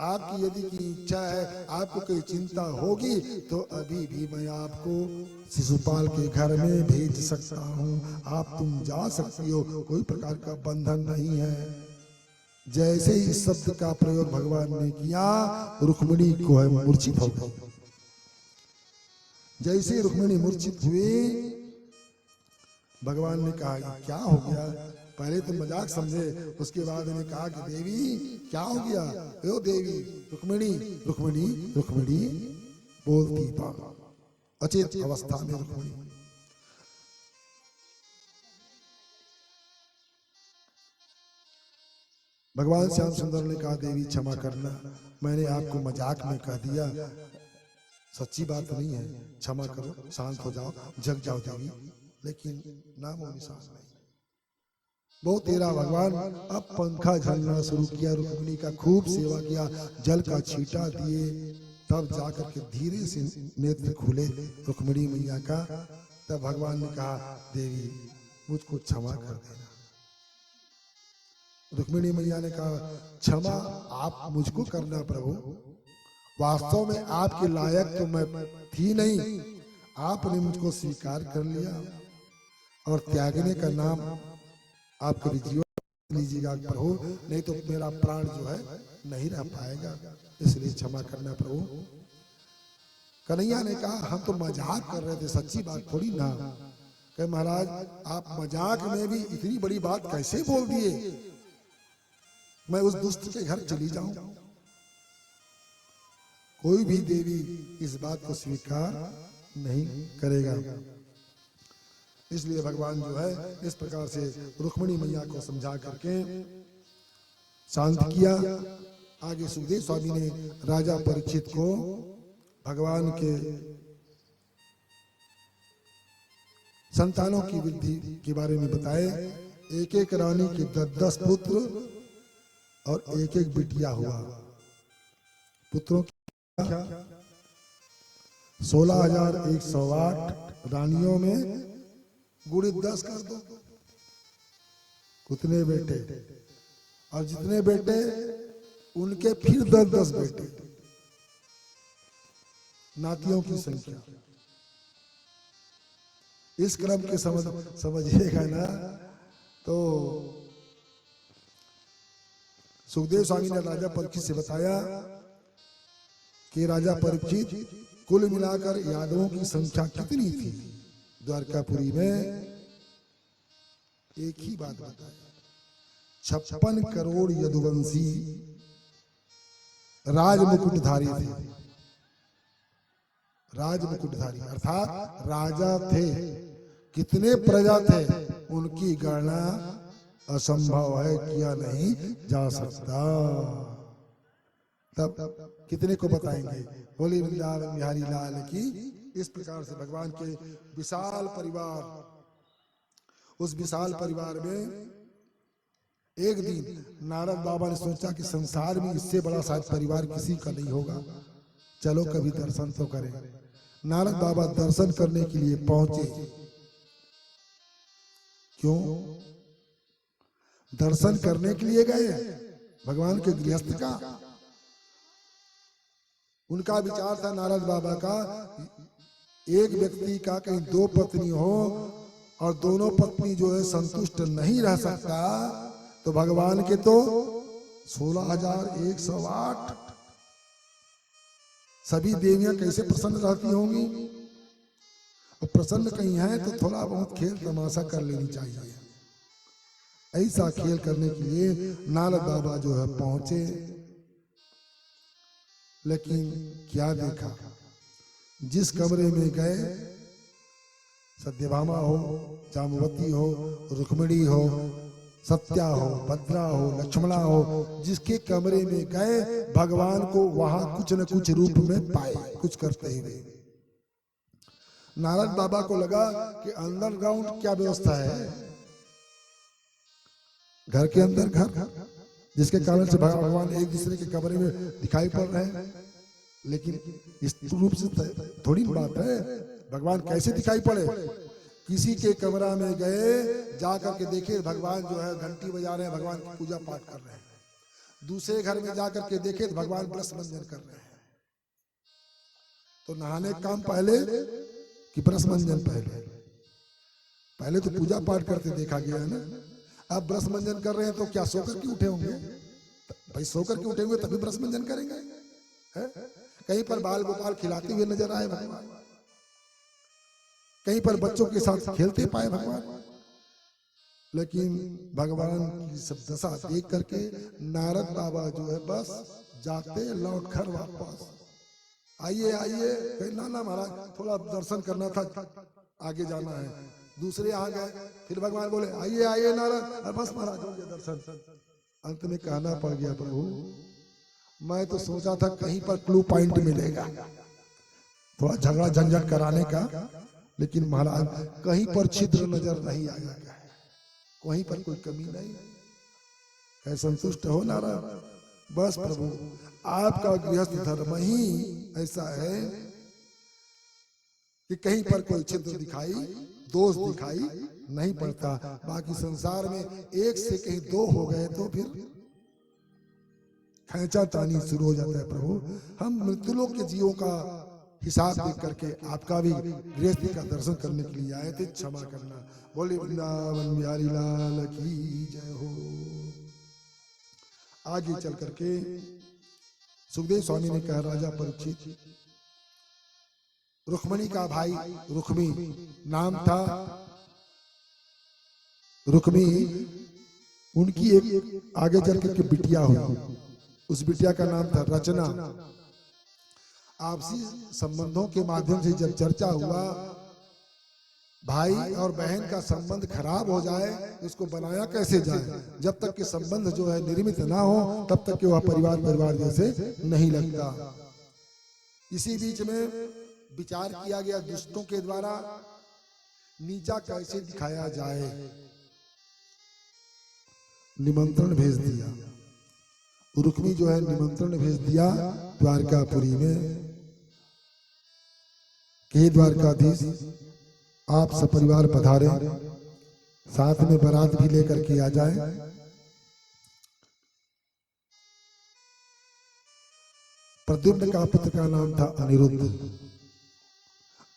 आपकी यदि की इच्छा है, आपको कोई चिंता होगी तो अभी भी मैं आपको शिशुपाल के घर में भेज सकता हूँ, आप तुम जा सकती हो, कोई प्रकार का बंधन नहीं है। जैसे ही इस शब्द का प्रयोग भगवान ने किया, रुक्मिणी को है मूर्छित हो गई। जैसे रुक्मिणी मूर्छित हुई, भगवान ने कहा क्या हो गया। पहले तो मजाक समझे, उसके बाद ने कहा कि देवी क्या हो गया। ओ देवी, रुक्मिणी रुक्मिणी रुक्मिणी बोलती था, अचेत अवस्था में रुक्मिणी। भगवान श्याम सुंदर ने कहा देवी क्षमा करना, मैंने आपको मजाक में कह दिया, सच्ची बात नहीं है, क्षमा करो, शांत हो जाओ, जग जाओ देवी। लेकिन नामो निशान नहीं। बहुत तेरा भगवान अब पंखा झलना शुरू किया, रुक्मिणी का खूब सेवा किया, जल का छींटा दिए, तब जाकर के धीरे से नेत्र खुले रुक्मिणी मैया का। तब भगवान ने कहा देवी मुझको क्षमा कर देना। रुक्मिणी मैया ने कहा क्षमा आप मुझको करना प्रभु, वास्तव में आपके लायक तो मैं थी नहीं, आपने मुझको स्वीकार कर लिया और त्यागने का नाम आप कभी जीवन लीजिएगा प्रभु, नहीं तो मेरा प्राण जो है नहीं रह पाएगा, इसलिए क्षमा करना प्रभु। कन्हैया ने कहा हम तो मजाक कर रहे थे, सच्ची बात थोड़ी ना। कहे महाराज आप मजाक में भी इतनी बड़ी बात कैसे बोल दिए, मैं उस दुष्ट के घर चली जाऊं। कोई भी देवी इस बात को स्वीकार नहीं करेगा, इसलिए भगवान जो है इस प्रकार से रुक्मिणी मैया को समझा करके शांत किया। आगे सुखदेव स्वामी ने राजा परीक्षित को भगवान के संतानों की वृद्धि के बारे में बताए। एक एक रानी के 10 पुत्र और एक एक बिटिया हुआ। पुत्रों की संख्या 16,108, रानियों में गुणित 10 कर दो, उतने बेटे, और जितने बेटे उनके फिर 10-10 बेटे, नातियों की संख्या। इस क्रम के समझिएगा ना। तो सुखदेव स्वामी ने राजा परीक्षित से बताया कि राजा परीक्षित कुल मिलाकर यादवों की संख्या कितनी थी। द्वारकापुरी में एक ही बात बताया, 56 करोड़ यदुवंशी राजमुकुटधारी थे। राजमुकुटधारी अर्थात राजा थे। कितने प्रजा थे उनकी गणना असंभव है, किया नहीं जा सकता। तब कितने को बताएंगे। बोली वृंदावन बिहारी लाल की। इस प्रकार से भगवान के विशाल परिवार, उस विशाल परिवार में एक दिन नारद बाबा ने सोचा कि संसार में इससे बड़ा शायद परिवार किसी का नहीं होगा, चलो कभी दर्शन तो करें। नारद बाबा दर्शन करने के लिए पहुंचे। क्यों दर्शन करने के लिए गए? भगवान के गृहस्थ का उनका विचार था नारद बाबा का, एक व्यक्ति का कहीं दो पत्नी हो और दोनों पत्नी जो है संतुष्ट नहीं रह सकता, तो भगवान के तो 16,108 सभी देवियां कैसे प्रसन्न रहती होंगी। और प्रसन्न कहीं है तो थोड़ा बहुत खेल तमाशा कर लेनी चाहिए। ऐसा खेल करने के लिए नारद बाबा जो है पहुंचे, लेकिन क्या देखा, जिस कमरे में गए, सत्यभामा हो, जामवती हो, रुक्मिणी हो, सत्या हो, भद्रा हो, लक्ष्मणा हो, जिसके कमरे में गए भगवान को वहां कुछ न कुछ रूप में पाए, कुछ करते हुए। नारद बाबा को लगा कि अंडरग्राउंड क्या व्यवस्था है, घर के अंदर घर, जिसके कारण से भगवान एक दूसरे के कमरे में दिखाई पड़ रहे हैं। लेकिन इस रूप से थोड़ी बात है, भगवान कैसे दिखाई पड़े। किसी के कमरा में गए, जाकर के देखे भगवान जो है घंटी बजा रहे हैं, भगवान की पूजा पाठ कर रहे हैं। दूसरे घर में जाकर के देखे तो भगवान ब्रश मंजन कर रहे हैं। तो नहाने का काम पहले कि ब्रश मंजन पहले? पहले तो पूजा पाठ करते देखा गया है ना। अब ब्रश मंजन कर रहे हैं तो क्या सोकर के उठे होंगे? भाई सोकर के उठे हुए तभी ब्रश मंजन करेंगे है? कहीं पर बाल गोपाल खिलाते हुए नजर आए भगवान, कहीं पर बच्चों के साथ खेलते पाए भगवान। लेकिन भगवान की सब दशा देख करके नारद बाबा जो है बस जाते लौट कर वापस, आइए आइए, ना ना महाराज थोड़ा दर्शन करना था, आगे जाना है। दूसरे आ गए, फिर भगवान बोले आइए आइए नारद, बस महाराज हो गया दर्शन। अंत में कहना पड़ गया, प्रभु मैं तो सोचा था कहीं पर क्लू पॉइंट मिलेगा, थोड़ा झगड़ा झंझट कराने का, लेकिन महाराज कहीं पर छिद्र नजर नहीं आया, कहीं पर कोई कमी नहीं है। संतुष्ट हो नारद? बस प्रभु आपका गृहस्थ धर्म ही ऐसा है कि कहीं पर कोई छिद्र दिखाई, दोष दिखाई नहीं पड़ता। बाकी संसार में एक से कहीं दो हो गए तो फिर खैंचा तानी शुरू हो जाता है। प्रभु हम मृत्युलोक के जीवों का हिसाब देख करके आपका भी गृहस्थी का दर्शन करने के लिए आए थे, क्षमा करना। बोले वृंदावन बिहारी लाल की जय हो। आगे चल करके सुखदेव स्वामी ने कहा, राजा परीक्षित, रुक्मिणी का भाई रुक्मी नाम था, रुक्मी उनकी एक आगे चल करके बिटिया हुई, उस बिटिया का नाम था रचना। आपसी संबंधों के माध्यम से जब चर्चा हुआ, भाई और बहन का संबंध खराब हो जाए उसको बनाया कैसे जाए, जब तक कि संबंध जो है निर्मित ना हो तब तक कि वह परिवार जैसे नहीं लगता। इसी बीच में विचार किया गया दुष्टों के द्वारा नीचा कैसे दिखाया जाए। निमंत्रण भेज दिया, रुक्मी जो है निमंत्रण भेज दिया द्वारकापुरी में कि द्वारकाधीश आप सपरिवार पधारे, साथ में बारात भी लेकर के आ जाए। प्रद्युम्न का पुत्र का नाम था अनिरुद्ध।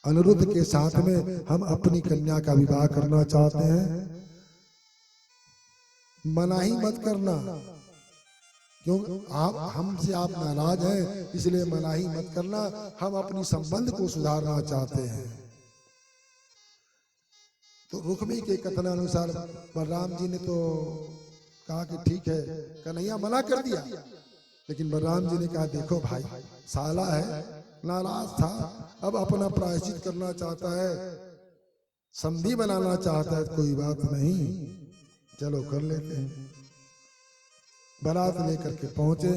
अनिरुद्ध के साथ में हम अपनी कन्या का विवाह करना चाहते हैं, मनाही मत करना, क्यों आप हमसे आप नाराज हैं, इसलिए मनाही मत करना, हम अपनी संबंध को सुधारना चाहते हैं। तो रुक्मी के कथनानुसार बलराम जी ने तो कहा कि ठीक है, कन्हैया मना कर दिया, लेकिन बलराम जी ने कहा देखो भाई साला है, नाराज था, अब अपना प्रायश्चित करना चाहता है, संधि बनाना चाहता है, कोई बात नहीं, चलो कर लेते हैं। बारात लेकर के पहुंचे,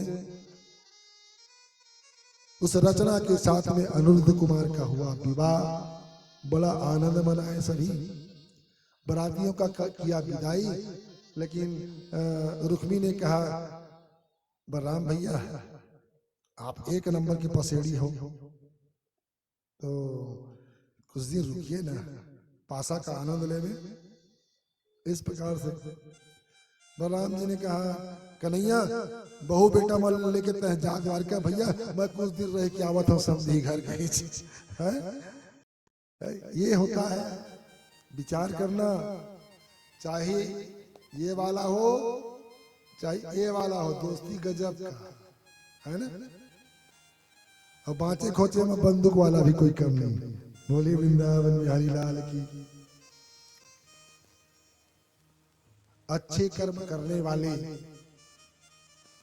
उस रचना के साथ में अनिरुद्ध कुमार का हुआ विवाह, बड़ा आनंद मनाए सभी, बारातियों का किया विदाई। लेकिन रुक्मी ने कहा बलराम भैया आप एक नंबर के पसेड़ी हो, तो कुछ दिन रुकिए ना, पासा का आनंद ले में। इस प्रकार से बलराम जी ने कहा कन्हैया बहू बेटा मल लेके तह जाग वार का भैया मैं कुछ दिन रह के आवत हूँ समझी घर गई है। ये होता है विचार करना, चाहे ये वाला हो चाहे ये वाला हो, दोस्ती गजब का है ना। और बाँचे खोचे में बंदूक वाला भी कोई कम नहीं। बोली वृंदावन बिहारी लाल की। अच्छे कर्म करने वाले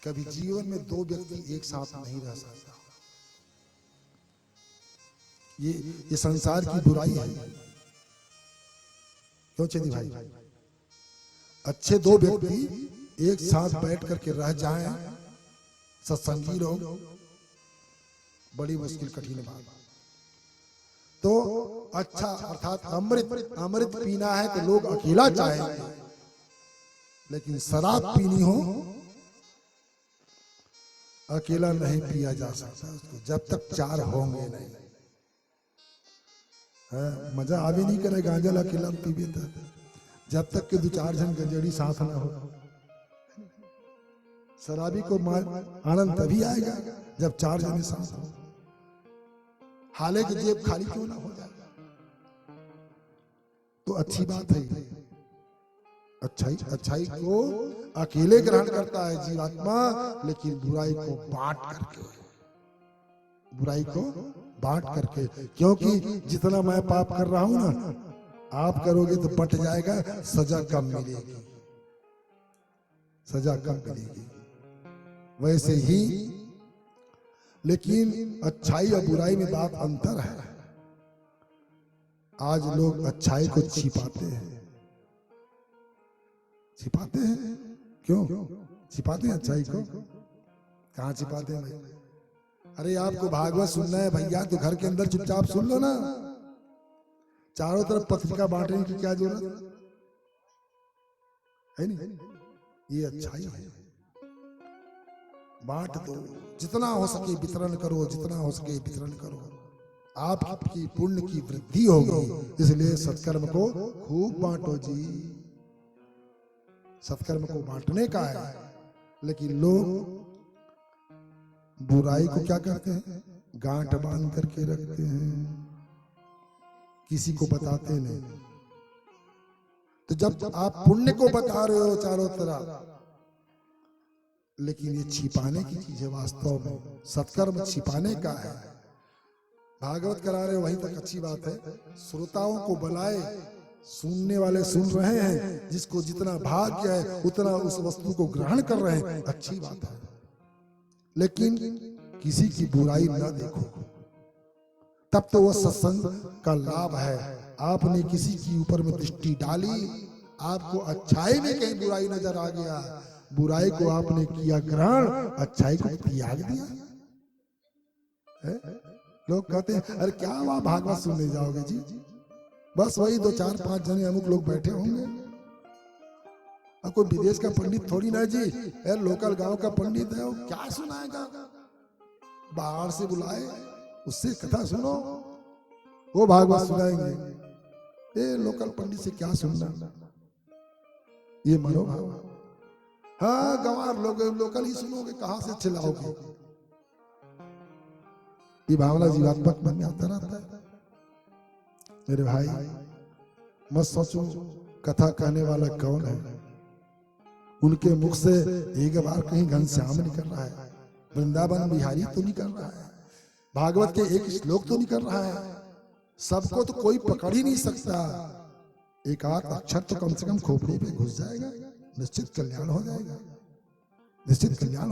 कभी जीवन में दो व्यक्ति एक साथ नहीं रह सकता। ये संसार की बुराई है। क्यों चेदी भाई? अच्छे दो व्यक्ति एक साथ बैठ करके रह जाएं, सत्संगी लोग, बड़ी मुश्किल कठिन बात। तो अच्छा अर्थात अमृत पीना है तो लोग अकेला चाहेंगे, लेकिन शराब पीनी हो अकेला नहीं पिया जा सकता उसको, जब तक चार होंगे नहीं। मजा आ भी नहीं करे गांजा अकेला पीबे तो, जब तक के दो चार जन गंजड़ी साथ ना हो। शराबी को आनंद तभी आएगा जब चार जने साथ हो। हाले की जेब खाली क्यों ना हो जाए, तो अच्छी बात है। अच्छाई को अकेले ग्रहण करता है जीवात्मा, लेकिन बुराई को बांट करके, क्योंकि जितना मैं पाप कर रहा हूं ना, आप करोगे तो बट जाएगा, सजा कम मिलेगी। वैसे ही लेकिन अच्छाई और बुराई में बात अंतर है। आज लोग अच्छाई को छिपाते हैं। क्यों छिपाते हैं अच्छाई को? कहाँ छिपाते हैं भाई? अरे आपको भागवत सुनना है भैया तो घर के अंदर चुपचाप सुन लो ना। चारों तरफ पत्रिका बांटने की क्या जरूरत है? नहीं, ये अच्छाई है। बांट दो, जितना हो सके वितरण करो, आपकी पुण्य की वृद्धि होगी। इसलिए सत्कर्म को खूब बांटो जी। सत्कर्म को बांटने का है, लेकिन लोग बुराई को क्या करते हैं? गांठ बांध करके रखते हैं, किसी को बताते नहीं। तो जब आप पुण्य को बता रहे हो चारों तरफ, लेकिन ये छिपाने की चीज है। वास्तव में सत्कर्म छिपाने का है। भागवत करा रहे हो वहीं तक अच्छी बात है। श्रोताओं को बुलाए, सुनने वाले सुन रहे हैं, जिसको जितना भाग्य है उतना उस वस्तु को ग्रहण कर रहे हैं, अच्छी बात है। लेकिन किसी की बुराई न देखो, तब तो वह सत्संग का लाभ है। आपने किसी की ऊपर में दृष्टि डाली, आपको अच्छाई में कहीं बुराई नजर आ गया, बुराई को आपने किया ग्रहण, अच्छाई को त्याग दिया। लोग कहते हैं अरे क्या वहां भागवत सुनने जाओगे जी? बस वही 2-4-5 जने अमुक लोग बैठे होंगे। अब कोई विदेश का पंडित थोड़ी ना जी, लोकल गांव का पंडित है, वो क्या सुनाएगा? बाहर से बुलाए, उससे कथा सुनो, वो भागवत सुनाएंगे। ये लोकल पंडित से क्या सुनना? ये मनोभाव। हाँ, गंवार लोग लोकल ही सुनोगे, कहां से चिल्लाओगे? ये भावना जीवात्मक मन में आता रहता है। मेरे भाई मत सोचो कथा कहने वाला कौन है। उनके मुख से एक बार कहीं घनश्याम निकल रहा है, वृंदावन बिहारी तो नहीं कर रहा है, भागवत के एक श्लोक तो नहीं कर रहा है। सबको तो कोई पकड़ ही नहीं सकता। एक आध अक्षर तो कम से कम खोपड़ी पे घुस जाएगा, निश्चित कल्याण हो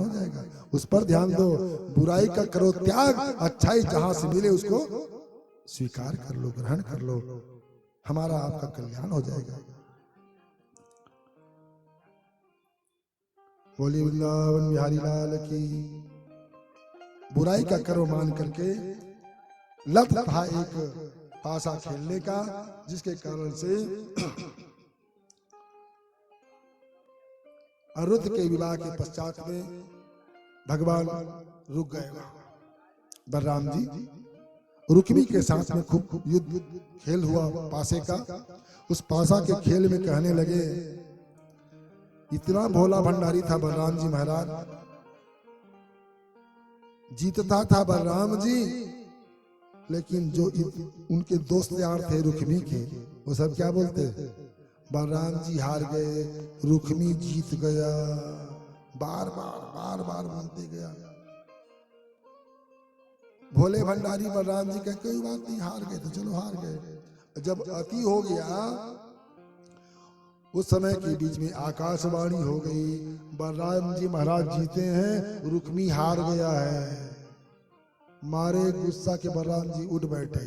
जाएगा। उस पर ध्यान दो। बुराई का करो त्याग, अच्छाई जहां से मिले उसको स्वीकार कर लो, ग्रहण कर लो, हमारा आपका कल्याण हो जाएगा। बोली वृंदावन बिहारी लाल की। बुराई का करो मान करके लत था एक पासा खेलने का, जिसके कारण से अरुद्ध के विवाह के पश्चात में भगवान रुक गए। बलराम जी रुक्मी के साथ में खूब युद्ध खेल हुआ पासे का। उस पासा के खेल में कहने लगे इतना भोला भंडारी था बलराम जी महाराज, जीतता था बलराम जी, लेकिन जो उनके दोस्त यार थे रुक्मी के, वो सब क्या बोलते, बलराम जी हार गए, रुक्मी जीत गया, बार बार बोलते गया। भोले भंडारी बलराम जी कहे कोई बात नहीं, हार गए तो चलो हार गए। जब अति हो गया, उस समय के बीच में आकाशवाणी हो गई, बलराम जी महाराज जीते हैं, रुक्मी हार गया है। मारे गुस्सा के बलराम जी उठ बैठे।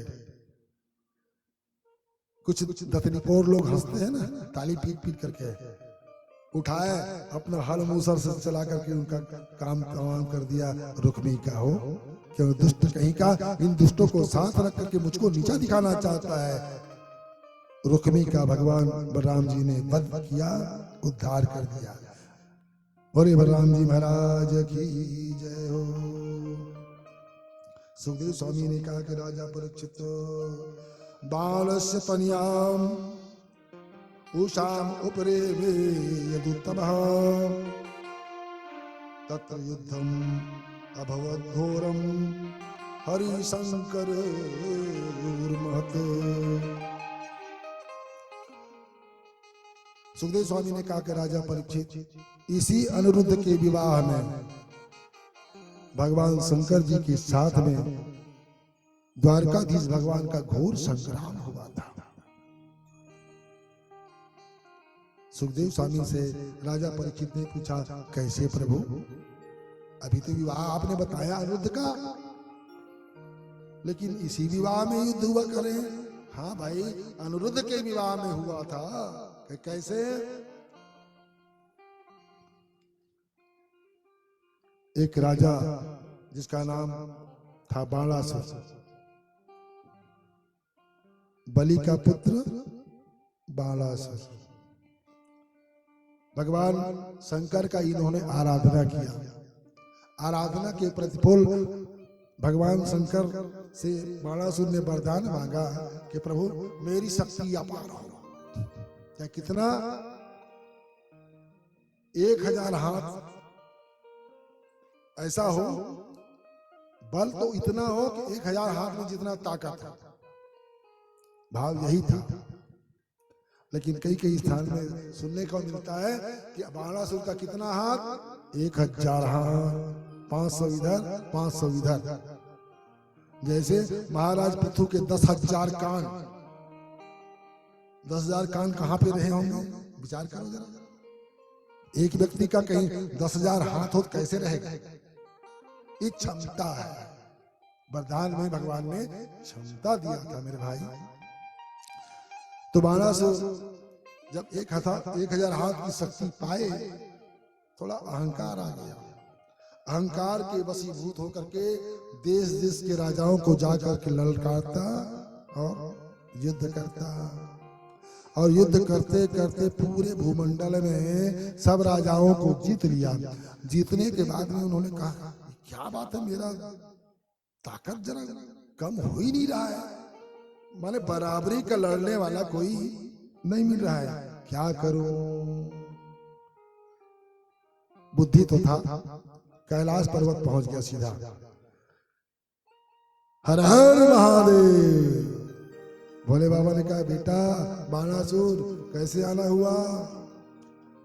कुछ दतनीपोर लोग हंसते हैं ना, ताली पीट पीट करके, उठाए अपना हल मूसर से चला करके उनका काम तमाम कर दिया। रुक्मी का हो क्यों दुष्ट कहीं का, इन दुष्टों को साथ रख करके मुझको नीचा दिखाना चाहता है। रुक्मी का भगवान बलराम जी ने वध किया, उद्धार कर दिया। बोले बलराम जी महाराज की जय हो। सुखदेव स्वामी ने कहा कि राजा परीक्षित, बालस्य तनयाम उषाम उपरे में यदुत्तमः तत्र युद्धम अभवत् घोरम हरिशंकर महत। सुखदेव स्वामी ने कहा कि राजा परीक्षित, इसी अनिरुद्ध के विवाह में भगवान शंकर जी के साथ में द्वारकाधीश भगवान का घोर संग्राम हुआ था। सुखदेव स्वामी से राजा परीक्षित ने पूछा, कैसे प्रभु, अभी तो विवाह आपने बताया अनिरुद्ध का, लेकिन इसी विवाह में युद्ध हुआ करे। हाँ भाई, अनिरुद्ध के विवाह में हुआ था। कैसे? एक राजा जिसका नाम था बाणासुर, बलि का पुत्र बाणासुर, भगवान शंकर का इन्होंने आराधना किया। आराधना के प्रतिफल भगवान शंकर से बाणासुर ने वरदान मांगा कि प्रभु मेरी शक्ति अपार हो। क्या कितना? 1000 हाथ ऐसा हो, बल तो इतना हो कि 1000 हाथ में जितना ताकत है। भाव यही था। लेकिन कई स्थान में सुनने को मिलता है कि बाणासुर का कितना हाथ? 1000 हाथ, 500 इधर 500 इधर। जैसे महाराज पृथु के 10,000 कान, 10,000 कान कहां पे रहे होंगे? विचार करो जरा। एक व्यक्ति का कहीं 10,000 हाथ हो कैसे रहेगा? ये क्षमता है, वरदान में भगवान ने क्षमता दिया था मेरे भाई। तो बाणासुर जब 1000 हाथ की शक्ति पाए, थोड़ा अहंकार आ गया। अहंकार के वशीभूत होकर के देश देश के राजाओं को जाकर के ललकारता और युद्ध करता, और युद्ध करते करते पूरे भूमंडल में सब राजाओं को जीत लिया। जीतने के बाद में उन्होंने कहा, क्या बात है, मेरा ताकत जरा कम हो ही नहीं रहा है, माने बराबरी का लड़ने वाला कोई नहीं मिल रहा है, क्या करूं? बुद्धि तो था, कैलाश पर्वत पहुंच गया सीधा। हर हर महादेव। भोले बाबा ने कहा, बेटा बाणासुर कैसे आना हुआ?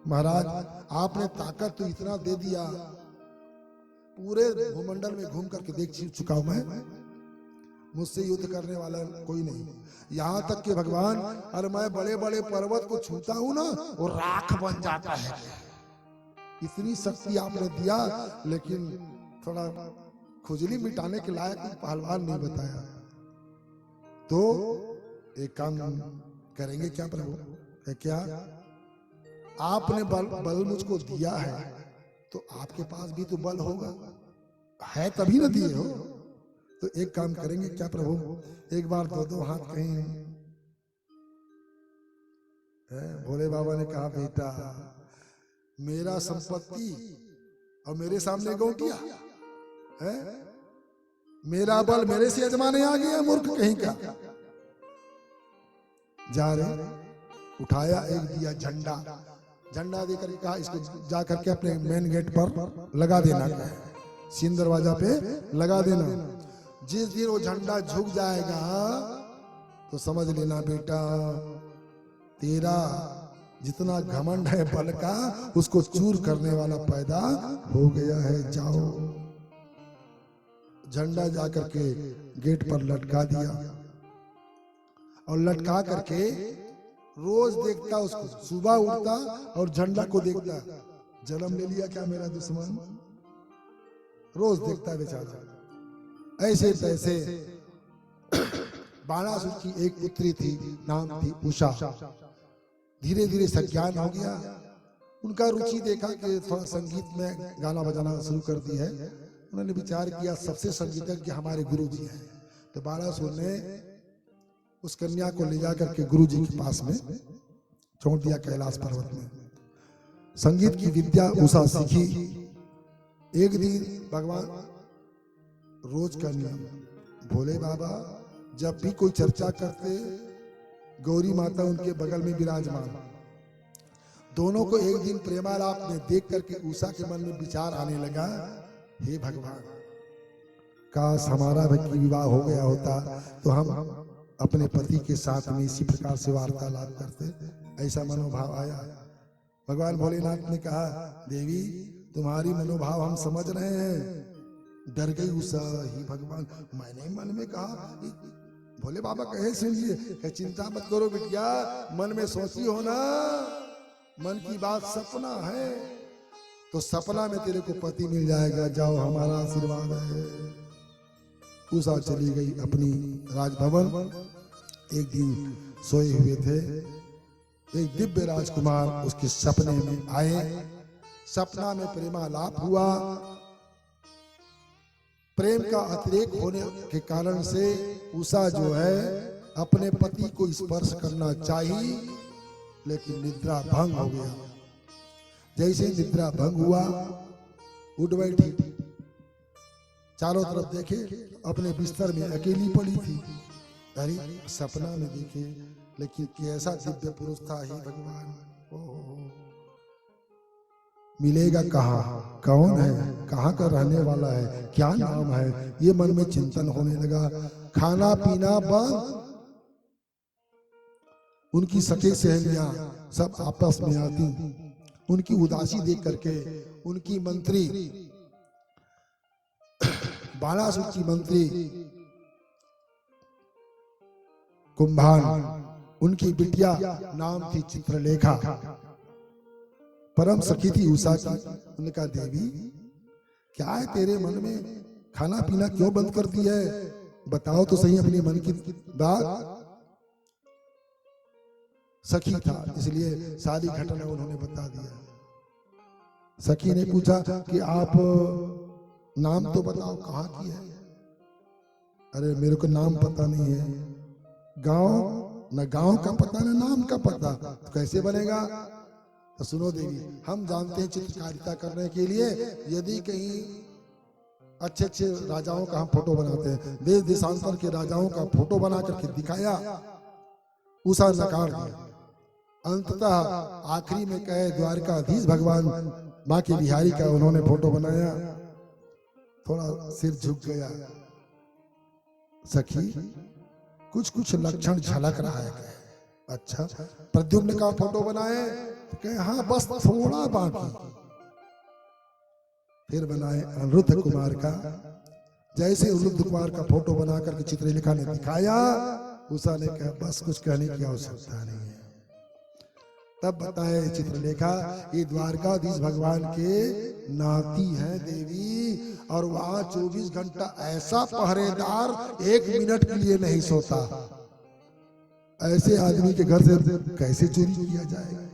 महाराज आपने ताकत तो इतना दे दिया, पूरे भूमंडल में घूम करके देख चुका हूं मैं, मुझसे युद्ध करने वाला कोई नहीं। यहां तक कि भगवान, अरे मैं बड़े बड़े पर्वत को छूता हूं ना, वो राख बन जाता है। इतनी शक्ति आपने दिया, लेकिन थोड़ा खुजली मिटाने के लायक पहलवान नहीं बताया। तो एक काम करेंगे क्या प्रभु? क्या आपने बल मुझको दिया है, तो आपके पास भी तो बल होगा, है तभी ना दिए हो। तो एक काम करेंगे क्या प्रभु? एक बार 2-2 हाथ कहीं। भोले बाबा ने कहा, बेटा मेरा संपत्ति और मेरे सामने गौटिया है, मेरा बल मेरे से अजमाने आ गया, मूर्ख कहीं का। जा रहे, उठाया एक दिया झंडा, झंडा देकर के कहा इसको जा करके अपने मेन गेट पर लगा देना, सीन दरवाजा पे लगा देना। जिस दिन वो झंडा झुक जाएगा तो समझ लेना बेटा तेरा जितना घमंड है बल का उसको चूर करने वाला पैदा हो गया है। जाओ। झंडा जाकर के गेट पर लटका दिया और लटका करके रोज देखता उसको, सुबह उठता और झंडा को देखता। जन्म ले लिया क्या मेरा दुश्मन, रोज देखता बेचारा। ऐसे तैसे बाणासुर की एक पुत्री थी, नाम थी उषा। धीरे धीरे सज्ञान हो गया, उनका रुचि देखा कि थोड़ा संगीत में गाना बजाना शुरू कर दी है। उन्होंने विचार किया सबसे संगीतज्ञ हमारे गुरु जी हैं, तो बाणासुर ने उस कन्या को ले जाकर के गुरु जी के पास में छोड़ दिया कैलाश पर्वत में। संगीत की विद्या उषा सीखी। एक दिन भगवान रोज का नियम, भोले बाबा जब भी कोई चर्चा करते गौरी माता उनके बगल में विराजमान। दोनों को एक दिन प्रेमालाप में देख करके उषा के मन में विचार आने लगा, हे भगवान काश हमारा भी विवाह हो गया होता तो हम अपने पति के साथ में इसी प्रकार से वार्तालाप करते। ऐसा मनोभाव आया। भगवान भोलेनाथ ने कहा देवी तुम्हारी मनोभाव हम समझ रहे हैं। डर गई उषा, ही भगवान मैंने मन में कहा, भोले बाबा कहे सुनिए, चिंता मत करो बिटिया, मन में सोची हो ना, मन की बात सपना है तो सपना में तेरे को पति मिल जाएगा। जाओ हमारा आशीर्वाद है। उषा चली गई अपनी राजभवन। एक दिन सोए हुए थे, एक दिव्य राजकुमार उसके सपने में आए। सपना में प्रेमालाप हुआ। प्रेम का अतिरेक होने के कारण से उषा जो है अपने पति को स्पर्श करना चाहिए, लेकिन निद्रा भंग हो गया। जैसे निद्रा भंग हुआ उठ बैठी, चारों तरफ देखे अपने बिस्तर में अकेली पड़ी थी। अरे सपना में देखे लेकिन कैसा दिव्य पुरुष था, ही भगवान मिलेगा कहाँ, कौन है, कहाँ का रहने वाला है, क्या नाम है, ये मन में चिंतन होने लगा। खाना पीना बंद। उनकी सखी सहेलियां सब आपस में आती, उनकी उदासी देख करके उनकी मंत्री बाणासुर की मंत्री कुंभान, उनकी बिटिया नाम थी चित्रलेखा, परम सखी थी उषा की। उन्होंने कहा देवी क्या है तेरे मन में, खाना पीना क्यों बंद कर दी है, बताओ तो सही अपने मन की बात। सखी था इसलिए सारी घटना उन्होंने बता दिया। सखी ने पूछा कि आप नाम तो बताओ कहाँ की है। अरे मेरे को नाम पता नहीं है, गांव न गांव का पता न नाम का पता, तो कैसे बनेगा। तो सुनो देवी हम जानते हैं चित्रकारिता करने के लिए यदि कहीं अच्छे अच्छे राजाओं का हम फोटो बनाते हैं, देश देशांतर के राजाओं का फोटो बना करके दिखाया, उषा नकार दिया। अंततः आखिरी में कहे द्वारकाधीश भगवान माँ के बिहारी का उन्होंने फोटो बनाया। थोड़ा सिर झुक गया। सखी कुछ कुछ लक्षण झलक रहा है। अच्छा प्रद्युम्न का फोटो बनाए तो कहे हाँ बस थोड़ा बाकी। फिर बनाए अनिरुद्ध कुमार का। जैसे अनिरुद्ध कुमार का फोटो बना करके चित्रलेखा ने दिखाया, उषा ने कहा बस कुछ कहने की आवश्यकता नहीं है। तब बताए चित्रलेखा ये द्वारकाधीश भगवान के नाती हैं देवी, और वहां 24 घंटा ऐसा पहरेदार 1 मिनट के लिए नहीं सोता। ऐसे आदमी के घर से कैसे चोरी किया जाएगा।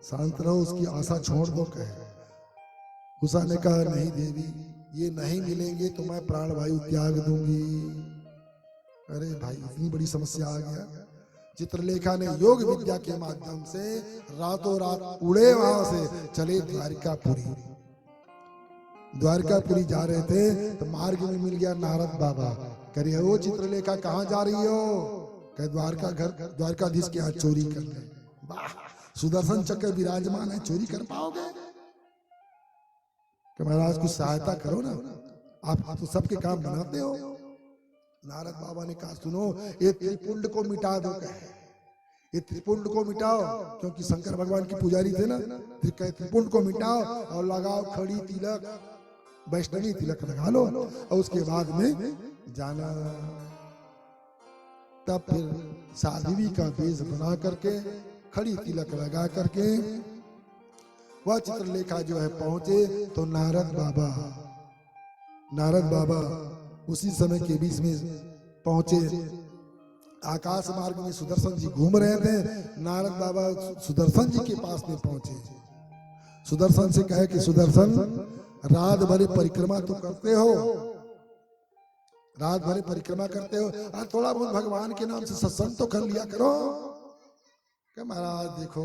शांत रहो, उसकी आशा छोड़ दो। कहे उषा ने कहा नहीं देवी ये नहीं मिलेंगे तो मैं प्राण वायु त्याग दूंगी। अरे भाई इतनी बड़ी समस्या आ गया। चित्रलेखा ने योग विद्या के माध्यम से रातों रात उड़े, वहां से चले द्वारकापुरी। द्वारकापुरी जा रहे थे तो मार्ग में मिल गया नारद बाबा। करिए वो चित्रलेखा कहाँ जा रही हो। कहे द्वारकाधीश के यहाँ चोरी करने। वाह सुदर्शन चक्र विराजमान है, चोरी कर पाओगे? कि महाराज कुछ सहायता करो ना, आप तो सबके काम बनाते हो। नारद बाबा ने कहा सुनो, ये त्रिपुंड को मिटा दो, ये त्रिपुंड को मिटाओ, क्योंकि शंकर भगवान की पुजारी थे ना, त्रिपुंड को मिटाओ और लगाओ खड़ी तिलक, वैष्णवी तिलक लगा लो और उसके बाद में जाना। तब फिर साध्वी का वेश बना करके खड़ी तिलक लगा करके वह चित्रलेखा जो है पहुंचे तो नारद बाबा उसी समय के बीच में पहुंचे। आकाश मार्ग में सुदर्शन जी घूम रहे थे, नारद बाबा सुदर्शन जी के पास में पहुंचे। सुदर्शन से कहे कि सुदर्शन, रात भरे परिक्रमा तो करते हो, रात भरे परिक्रमा करते हो, थोड़ा बहुत भगवान के नाम से सत्संग तो कर लिया करो। कि महाराज देखो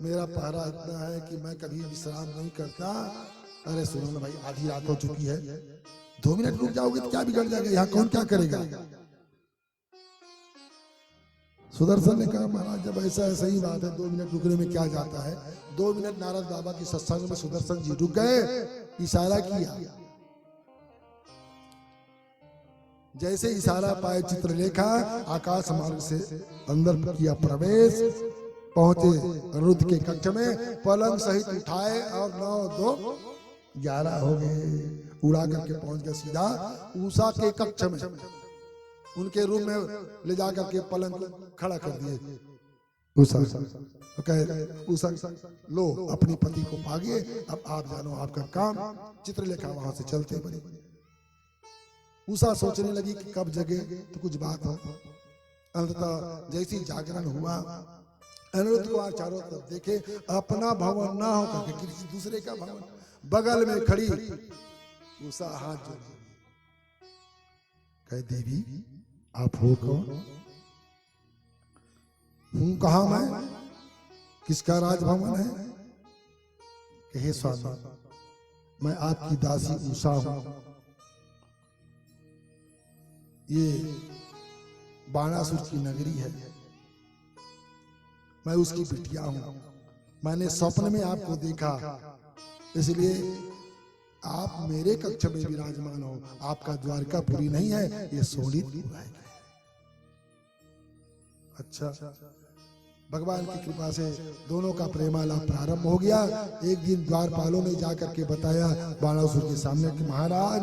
मेरा पहरा इतना है कि मैं कभी विश्राम नहीं करता। अरे सुनो ना भाई, आधी रात हो चुकी है, 2 मिनट रुक जाओगे तो क्या बिगड़ जाएगा, यहाँ कौन क्या करेगा? सुदर्शन ने कहा महाराज जब ऐसा है सही बात है, 2 मिनट रुकने में क्या जाता है। 2 मिनट नारद बाबा की सत्संग में सुदर्शन जी रुक गए, इशारा किया। जैसे इशारा पाए चित्रलेखा आकाश मार्ग से अंदर किया प्रवेश, पहुंचे रुद्र के कक्ष में, पलंग सहित उठाए और 9 2 11 हो गए। उड़ा करके पहुंच गए सीधा उषा के कक्ष में, उनके रूम में ले जाकर के पलंग को खड़ा कर दिए। उषा तो कहे उषा लो अपनी पति को भागिए, अब आप जानो आपका काम। चित्रलेखा वहां से चलते बनी। उषा सोचने लगी कि कब जगे तो कुछ बात हो। अंततः जैसी जागरण हुआ, अनिरुद्ध कुमार चारों तरफ देखे, अपना भवन ना हो करके किसी दूसरे का भवन, बगल में खड़ी उषा हाथ जोड़ कहे देवी आप हो कौन? हूं कहा मैं, किसका राजभवन है? कहे स्वामी मैं आपकी दासी उषा हूं, ये बाणासुर की नगरी है, मैं उसकी बिटिया हूं। मैंने स्वप्न में आपको देखा, इसलिए आप मेरे कक्ष में विराजमान हो। आपका द्वारकापुरी नहीं है, ये शोणितपुर है। अच्छा, भगवान की कृपा से दोनों का प्रेमालाप प्रारंभ हो गया। एक दिन द्वारपालों ने जाकर के बताया बाणासुर के सामने कि महाराज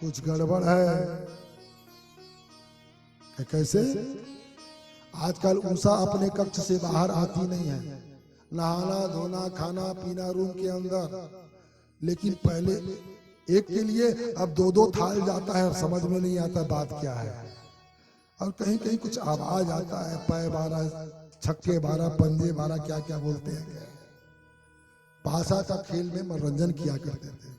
कुछ गड़बड़ है। कैसे? आजकल उषा अपने कक्ष से बाहर आती नहीं है, नहाना धोना खाना पीना रूम के अंदर, लेकिन पहले एक के लिए अब 2-2 थाल जाता है, समझ में नहीं आता बात क्या है। और कहीं कहीं कुछ आवाज आता है, पै 12 छक्के 12 पंजे 12 क्या क्या बोलते हैं। पासा का खेल में मनोरंजन किया करते थे।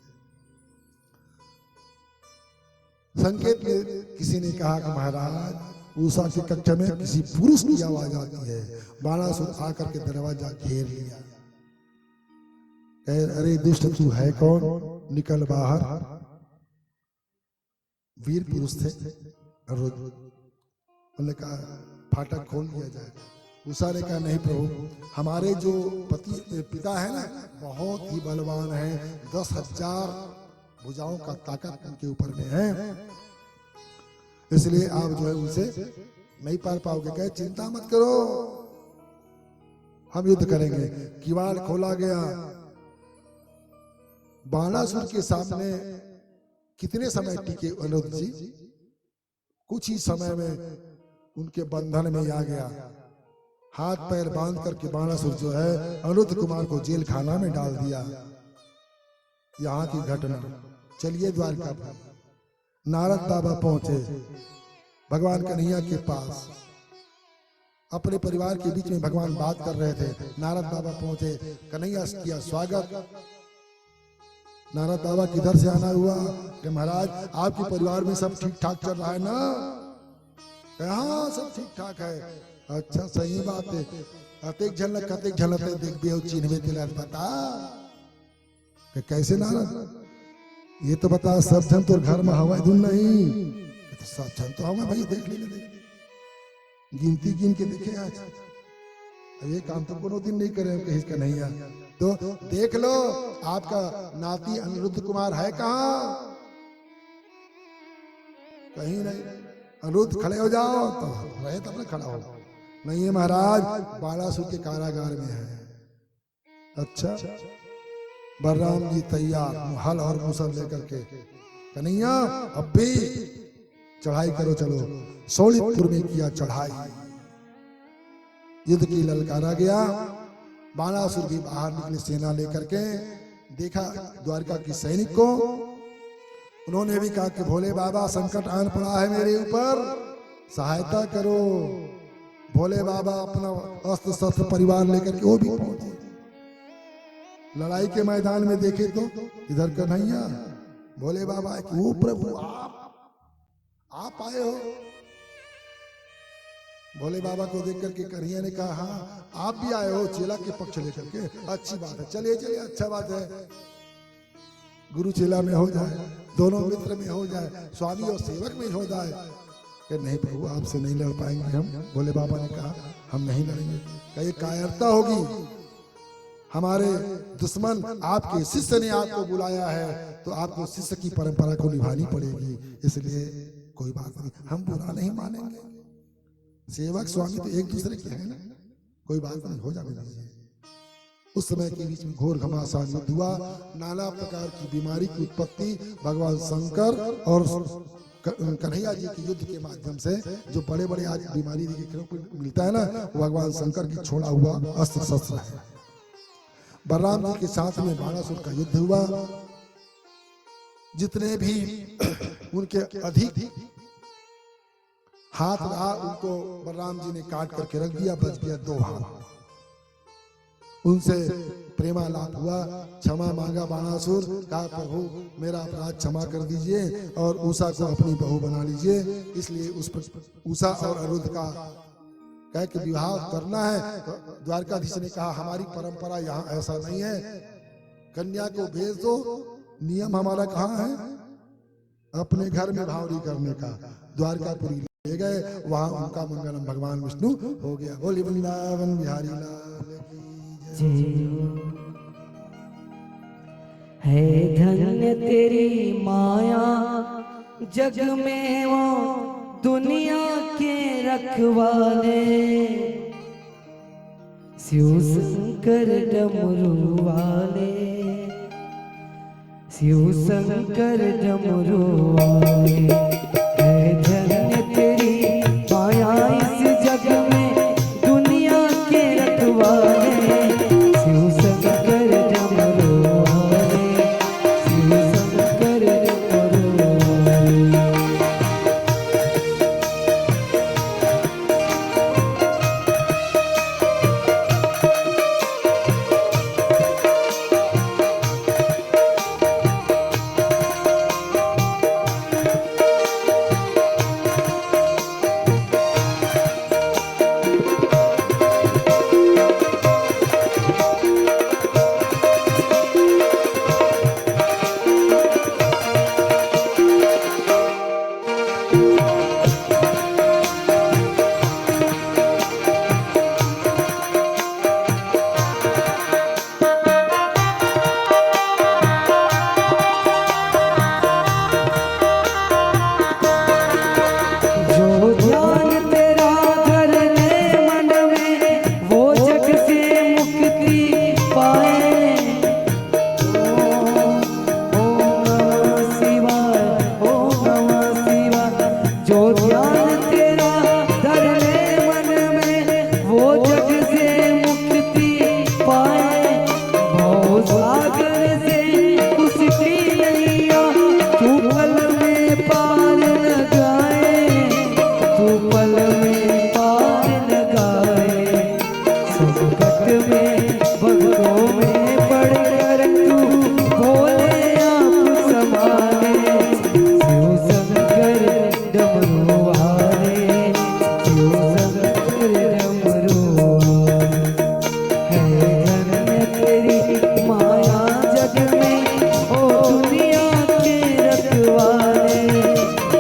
संकेत में किसी ने कहा कि महाराज उषा के कक्ष में किसी पुरुष की आवाज आती है। बाणासुर आकर के दरवाजा घेर लिया। अरे दुष्ट तू है कौन, निकल बाहर। वीर पुरुष थे, उन्होंने कहा फाटक खोल दिया जाए। उषा ने कहा नहीं प्रभु, हमारे जो पिता है ना बहुत ही बलवान है, 10,000 भुजाओं का ताकत उनके ऊपर में है, इसलिए आप जो है उनसे नहीं पार पाओगे। कहे चिंता मत करो, हम युद्ध करेंगे। किवाड़ खोला गया। बाणासुर के सामने कितने समय टिके अनिरुद्ध जी? कुछ ही समय में उनके बंधन में आ गया। हाथ पैर बांध करके बाणासुर जो है अनिरुद्ध कुमार को जेल खाना में डाल दिया। यहाँ की घटना। चलिए द्वारका पर। नारद बाबा पहुंचे भगवान कन्हैया के पास। अपने परिवार के बीच में भगवान बात कर रहे थे। नारद बाबा पहुंचे, कन्हैया किया स्वागत। नारद बाबा किधर से आना हुआ कि महाराज आपके परिवार में सब ठीक ठाक चल रहा है ना? हाँ सब ठीक ठाक है। अच्छा सही बात है। अतेक झलक कतेक झलक देख भी चिन्हवे दिला पता कैसे नारद? ये तो बता सब जन तो घर में हवा धुन नहीं, तो सब जन तो हवा भाई देख लेने दे, गिनती गिन के देखे आज अब ये काम तो कोनो दिन नहीं करे कहीं कन्हैया। तो देख लो आपका नाती अनिरुद्ध कुमार है कहाँ? कहीं नहीं। अनिरुद्ध खड़े हो जाओ, तो रहे तब ना खड़ा हो। नहीं है महाराज, बालासुर के कारागार में है। अच्छा, बलराम जी तैयार हल और मुसल लेकर के, कन्हैया अब भी चढ़ाई करो, चलो। सोलितपुर में किया चढ़ाई, युद्ध की ललकारा गया। बाणासुर भी बाहर निकले सेना लेकर के, देखा द्वारका की सैनिक को। उन्होंने भी कहा कि भोले बाबा संकट आन पड़ा है मेरे ऊपर, सहायता करो। भोले बाबा अपना अस्त्र शस्त्र परिवार लेकर के वो भी पहुंचे। लड़ाई के मैदान में देखे तो इधर कन्हैया, भोले बाबा कि वो प्रभु आप आए हो। भोले बाबा को देख करके कन्हैया ने कहा हाँ आप भी आए हो चेला के पक्ष लेकर के, अच्छी बात है, चलिए चलिए अच्छा बात है। गुरु चेला में हो जाए, दोनों मित्र में हो जाए, स्वामी और सेवक में हो जाए। कि नहीं प्रभु आपसे नहीं लड़ पाएंगे हम। भोले बाबा ने कहा हम नहीं लड़ेंगे, कहीं कायरता होगी। हमारे दुश्मन आपके शिष्य ने आपको बुलाया है, तो आपको शिष्य की परंपरा को निभानी पड़ेगी, इसलिए कोई बात नहीं, हम बुरा नहीं मानेंगे। सेवक स्वामी तो एक दूसरे के हैं ना, कोई बात नहीं, हो जाने दीजिए। उस समय के बीच में घोर घमासान युद्ध हुआ। नाना प्रकार की बीमारी की उत्पत्ति भगवान शंकर और कन्हैया जी के युद्ध के माध्यम से, जो बड़े बड़े आज बीमारी देखने को मिलता है ना, वो भगवान शंकर की छोड़ा हुआ अस्त्र शस्त्र है। बलराम जी के साथ में बाणासुर का युद्ध हुआ। जितने भी उनके अधिक हाथ रहा उनको बलराम जी ने काट करके रख दिया, बच गया 2 हाथ। उनसे प्रेमालाप हुआ, क्षमा मांगा बाणासुर, कहा प्रभु मेरा अपराध क्षमा कर दीजिए और उषा को अपनी बहू बना लीजिए। इसलिए उस पर उषा और अनिरुद्ध का कह के विवाह करना है। तो द्वारकाधीश ने कहा हमारी परंपरा यहाँ ऐसा नहीं है, कन्या को भेज दो। नियम हमारा कहाँ है? अपने घर में भावरी करने का। द्वारकापुरी ले गए, वहां उनका मंगलम भगवान विष्णु हो गया। बोली वृंदावन बिहारी लाल की जय। है धन्य तेरी माया, जग में वो दुनिया के रखवाले, शिव शंकर डमरू वाले, शिव शंकर डमरू वाले। है धन्य तेरी माया इस जग में दुनिया के रखवाले, शिव शंकर डमरू वाले, शिव शंकर डमरू वाले।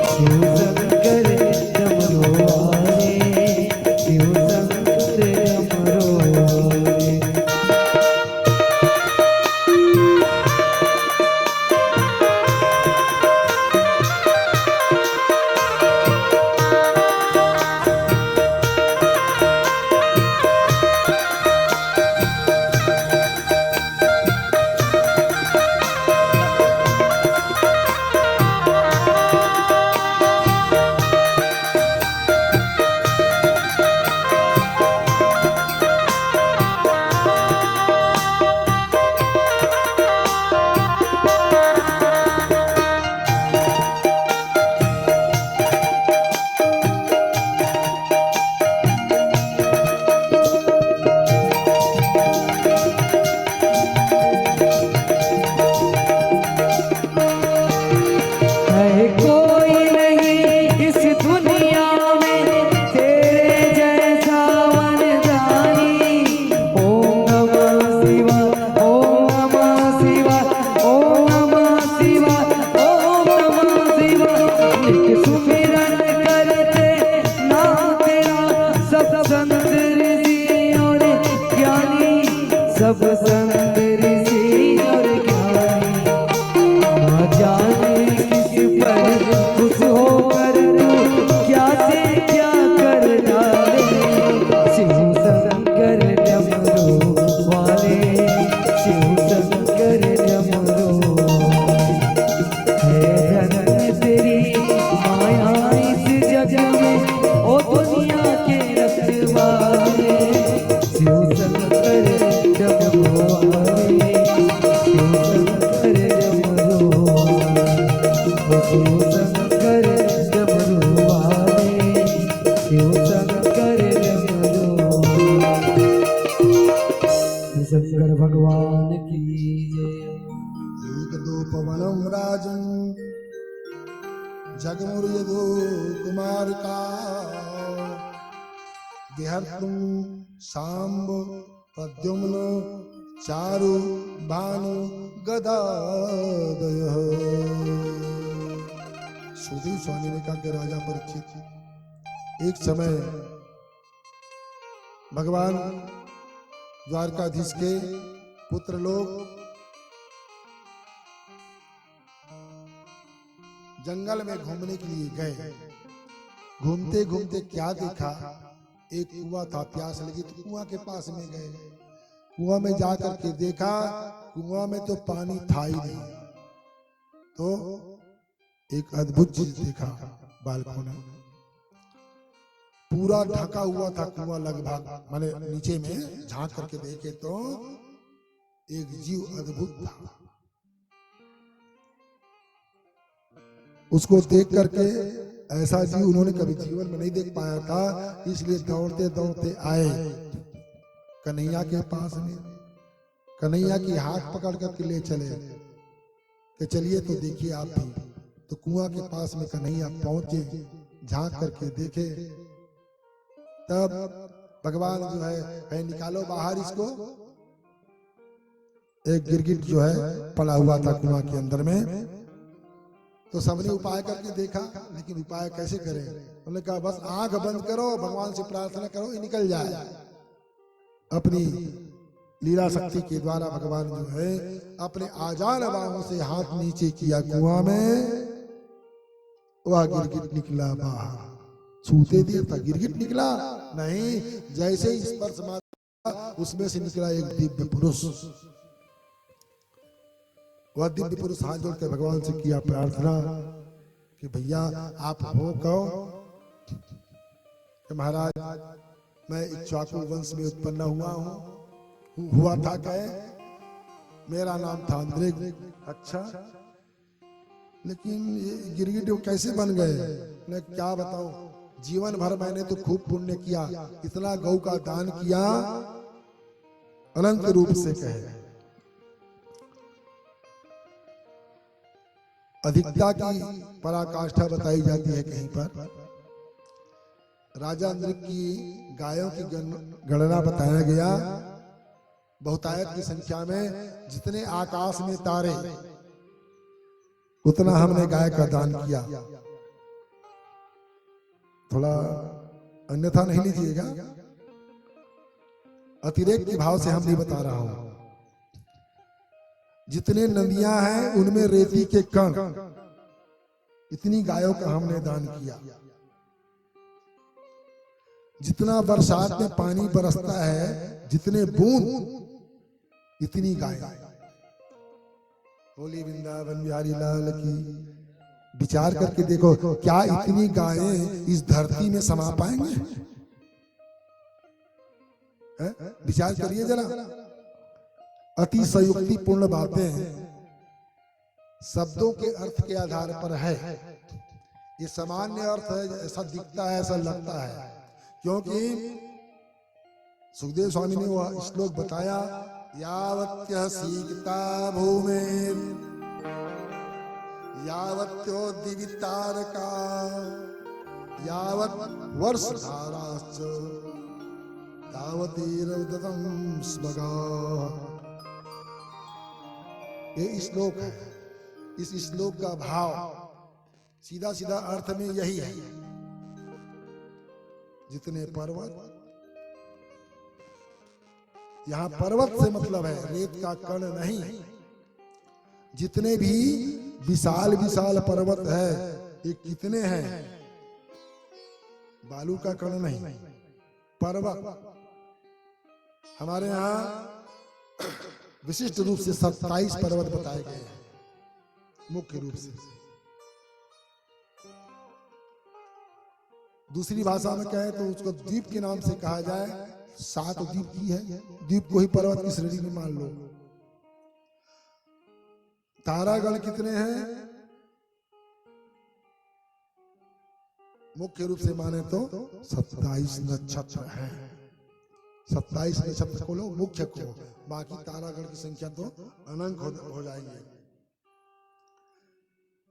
शिव शंकर डमरू वाले। ओ दुनिया के रखवाले शिव शंकर डमरू वाले शिव शंकर डमरू वाले शिव शंकर डमरू वाले शिव शंकर डमरू वाले। शंकर भगवान की जय। एक दो पवनम राजन जगमुर यदो कुमार का विहर्तुम सांब प्रद्युम्न चारु भानु गदादय। सुधीर स्वामी ने कहा कि राजा परीक्षित, एक समय भगवान द्वारकाधीश के पुत्र लोग जंगल में घूमने के लिए गए। घूमते घूमते क्या देखा, एक कुआं था, प्यास लगी तो कुआं के पास में गए। कुआं में जाकर के देखा, कुआं में तो पानी था ही नहीं। तो एक अद्भुत चीज देखा, बालकों ने पूरा ढका हुआ था कुआं, लगभग माने नीचे में झांक करके देखे तो एक जीव अद्भुत था। उसको देख करके ऐसा जीव उन्होंने कभी जीवन में नहीं देख पाया था, इसलिए दौड़ते दौड़ते आए कन्हैया के पास में। कन्हैया की हाथ पकड़ करके ले चले कि चलिए तो देखिए आप भी। तो कुआं के पास में कन्हैया पहुंचे, झांक करके देखे, तब भगवान जो है निकालो बाहर इसको। एक गिरगिट जो है पड़ा हुआ था कुआं के अंदर में। तो सबने उपाय करके देखा, लेकिन उपाय कैसे करें? उन्होंने कहा बस आंख बंद करो, भगवान से प्रार्थना करो, ये निकल जाए। अपनी लीला शक्ति के द्वारा भगवान जो है अपने आजान बाहों से हाथ नीचे किया कुआं में, वह गिरगिट निकला बाहर। छूते देर तक गिरगिट निकला नहीं, जैसे ही स्पर्श मारा उसमें से निकला एक दिव्य पुरुष। वह दिव्य पुरुष हाथ जोड़कर भगवान से किया प्रार्थना कि भैया आप हो कहो कि महाराज मैं इक्ष्वाकु वंश में उत्पन्न हुआ था। कहे मेरा नाम था अंद्रिक। अच्छा, लेकिन ये गिरगिट कैसे बन गए? मैं क्या बताऊं, जीवन भर मैंने तो खूब पुण्य किया, इतना गौ का दान किया, अनंत रूप से कहे। अधिकता की पराकाष्ठा बताई जाती है कहीं पर। राजा इंद्र की गायों की गणना बताया गया, बहुतायत की संख्या में जितने आकाश में तारे उतना हमने गाय का दान किया। थोड़ा अन्यथा नहीं लीजिएगा, अतिरेक के भाव से हम नहीं बता रहा हूं। जितने नदियां हैं उनमें रेती के कण, इतनी गायों का हमने दान किया। जितना बरसात में पानी बरसता है, जितने बूंद, इतनी गाय। बोली वृंदावन बिहारी लाल की। विचार करके देखो, क्या इतनी गायें इस धरती में समा पाएंगे? विचार करिए जरा। अति संयुक्तिपूर्ण बातें शब्दों के अर्थ के आधार पर है। ये सामान्य अर्थ है, ऐसा दिखता है, ऐसा लगता है, क्योंकि सुखदेव स्वामी ने वह श्लोक बताया, यावत्य सीता भूमे यावत्योद्दिवितारका यावत् वर्षधाराश्च तावतीरवदतं स्मगा। ये श्लोक है। इस श्लोक का भाव सीधा सीधा अर्थ में यही है, जितने पर्वत, यहां पर्वत से मतलब है रेत का कण नहीं, जितने भी विशाल विशाल पर्वत है, ये कितने हैं? बालू का कण नहीं, पर्वत। हमारे यहाँ विशिष्ट रूप से 27 पर्वत बताए गए हैं, मुख्य रूप से दूसरी भाषा में कहे तो उसको द्वीप के नाम से कहा जाए। 7 द्वीप की है, द्वीप को ही पर्वत की श्रेणी में मान लो। तारागण कितने हैं? मुख्य रूप से माने तो 27 नक्षत्र हैं। 27 नक्षत्र को लो मुख्य को, बाकी तारागण की संख्या तो अनंत हो जाएंगे।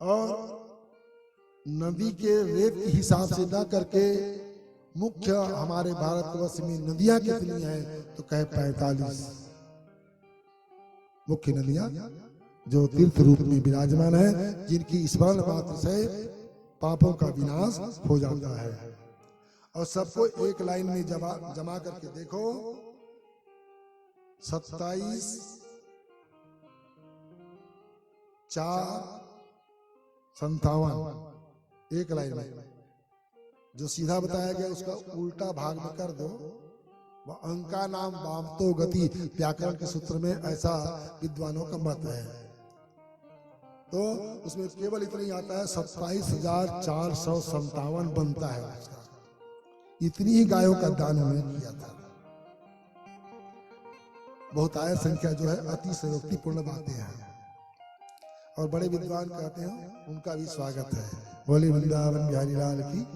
और नदी के रेत के हिसाब से ना करके मुख्य हमारे भारतवर्ष में नदियां कितनी हैं तो कहे 45 मुख्य नदियां जो तीर्थ रूप में विराजमान है, जिनकी स्मरण मात्र से पापों का विनाश हो जाता है। और सबको एक लाइन में जमा करके देखो, 27 4 57 एक लाइन में। जो सीधा बताया गया उसका उल्टा भाग में कर दो। वह अंका नाम वामतो गति, व्याकरण के सूत्र में ऐसा विद्वानों का मत है। तो उसमें केवल इतना ही आता है 27,457 बनता है उसका। इतनी ही गायों का दान उन्होंने किया था। बहुत आय संख्या जो है अति संयोक्तिपूर्ण बातें हैं। और बड़े विद्वान कहते हैं उनका भी स्वागत है। बोले वृंदावन बिहारी लाल की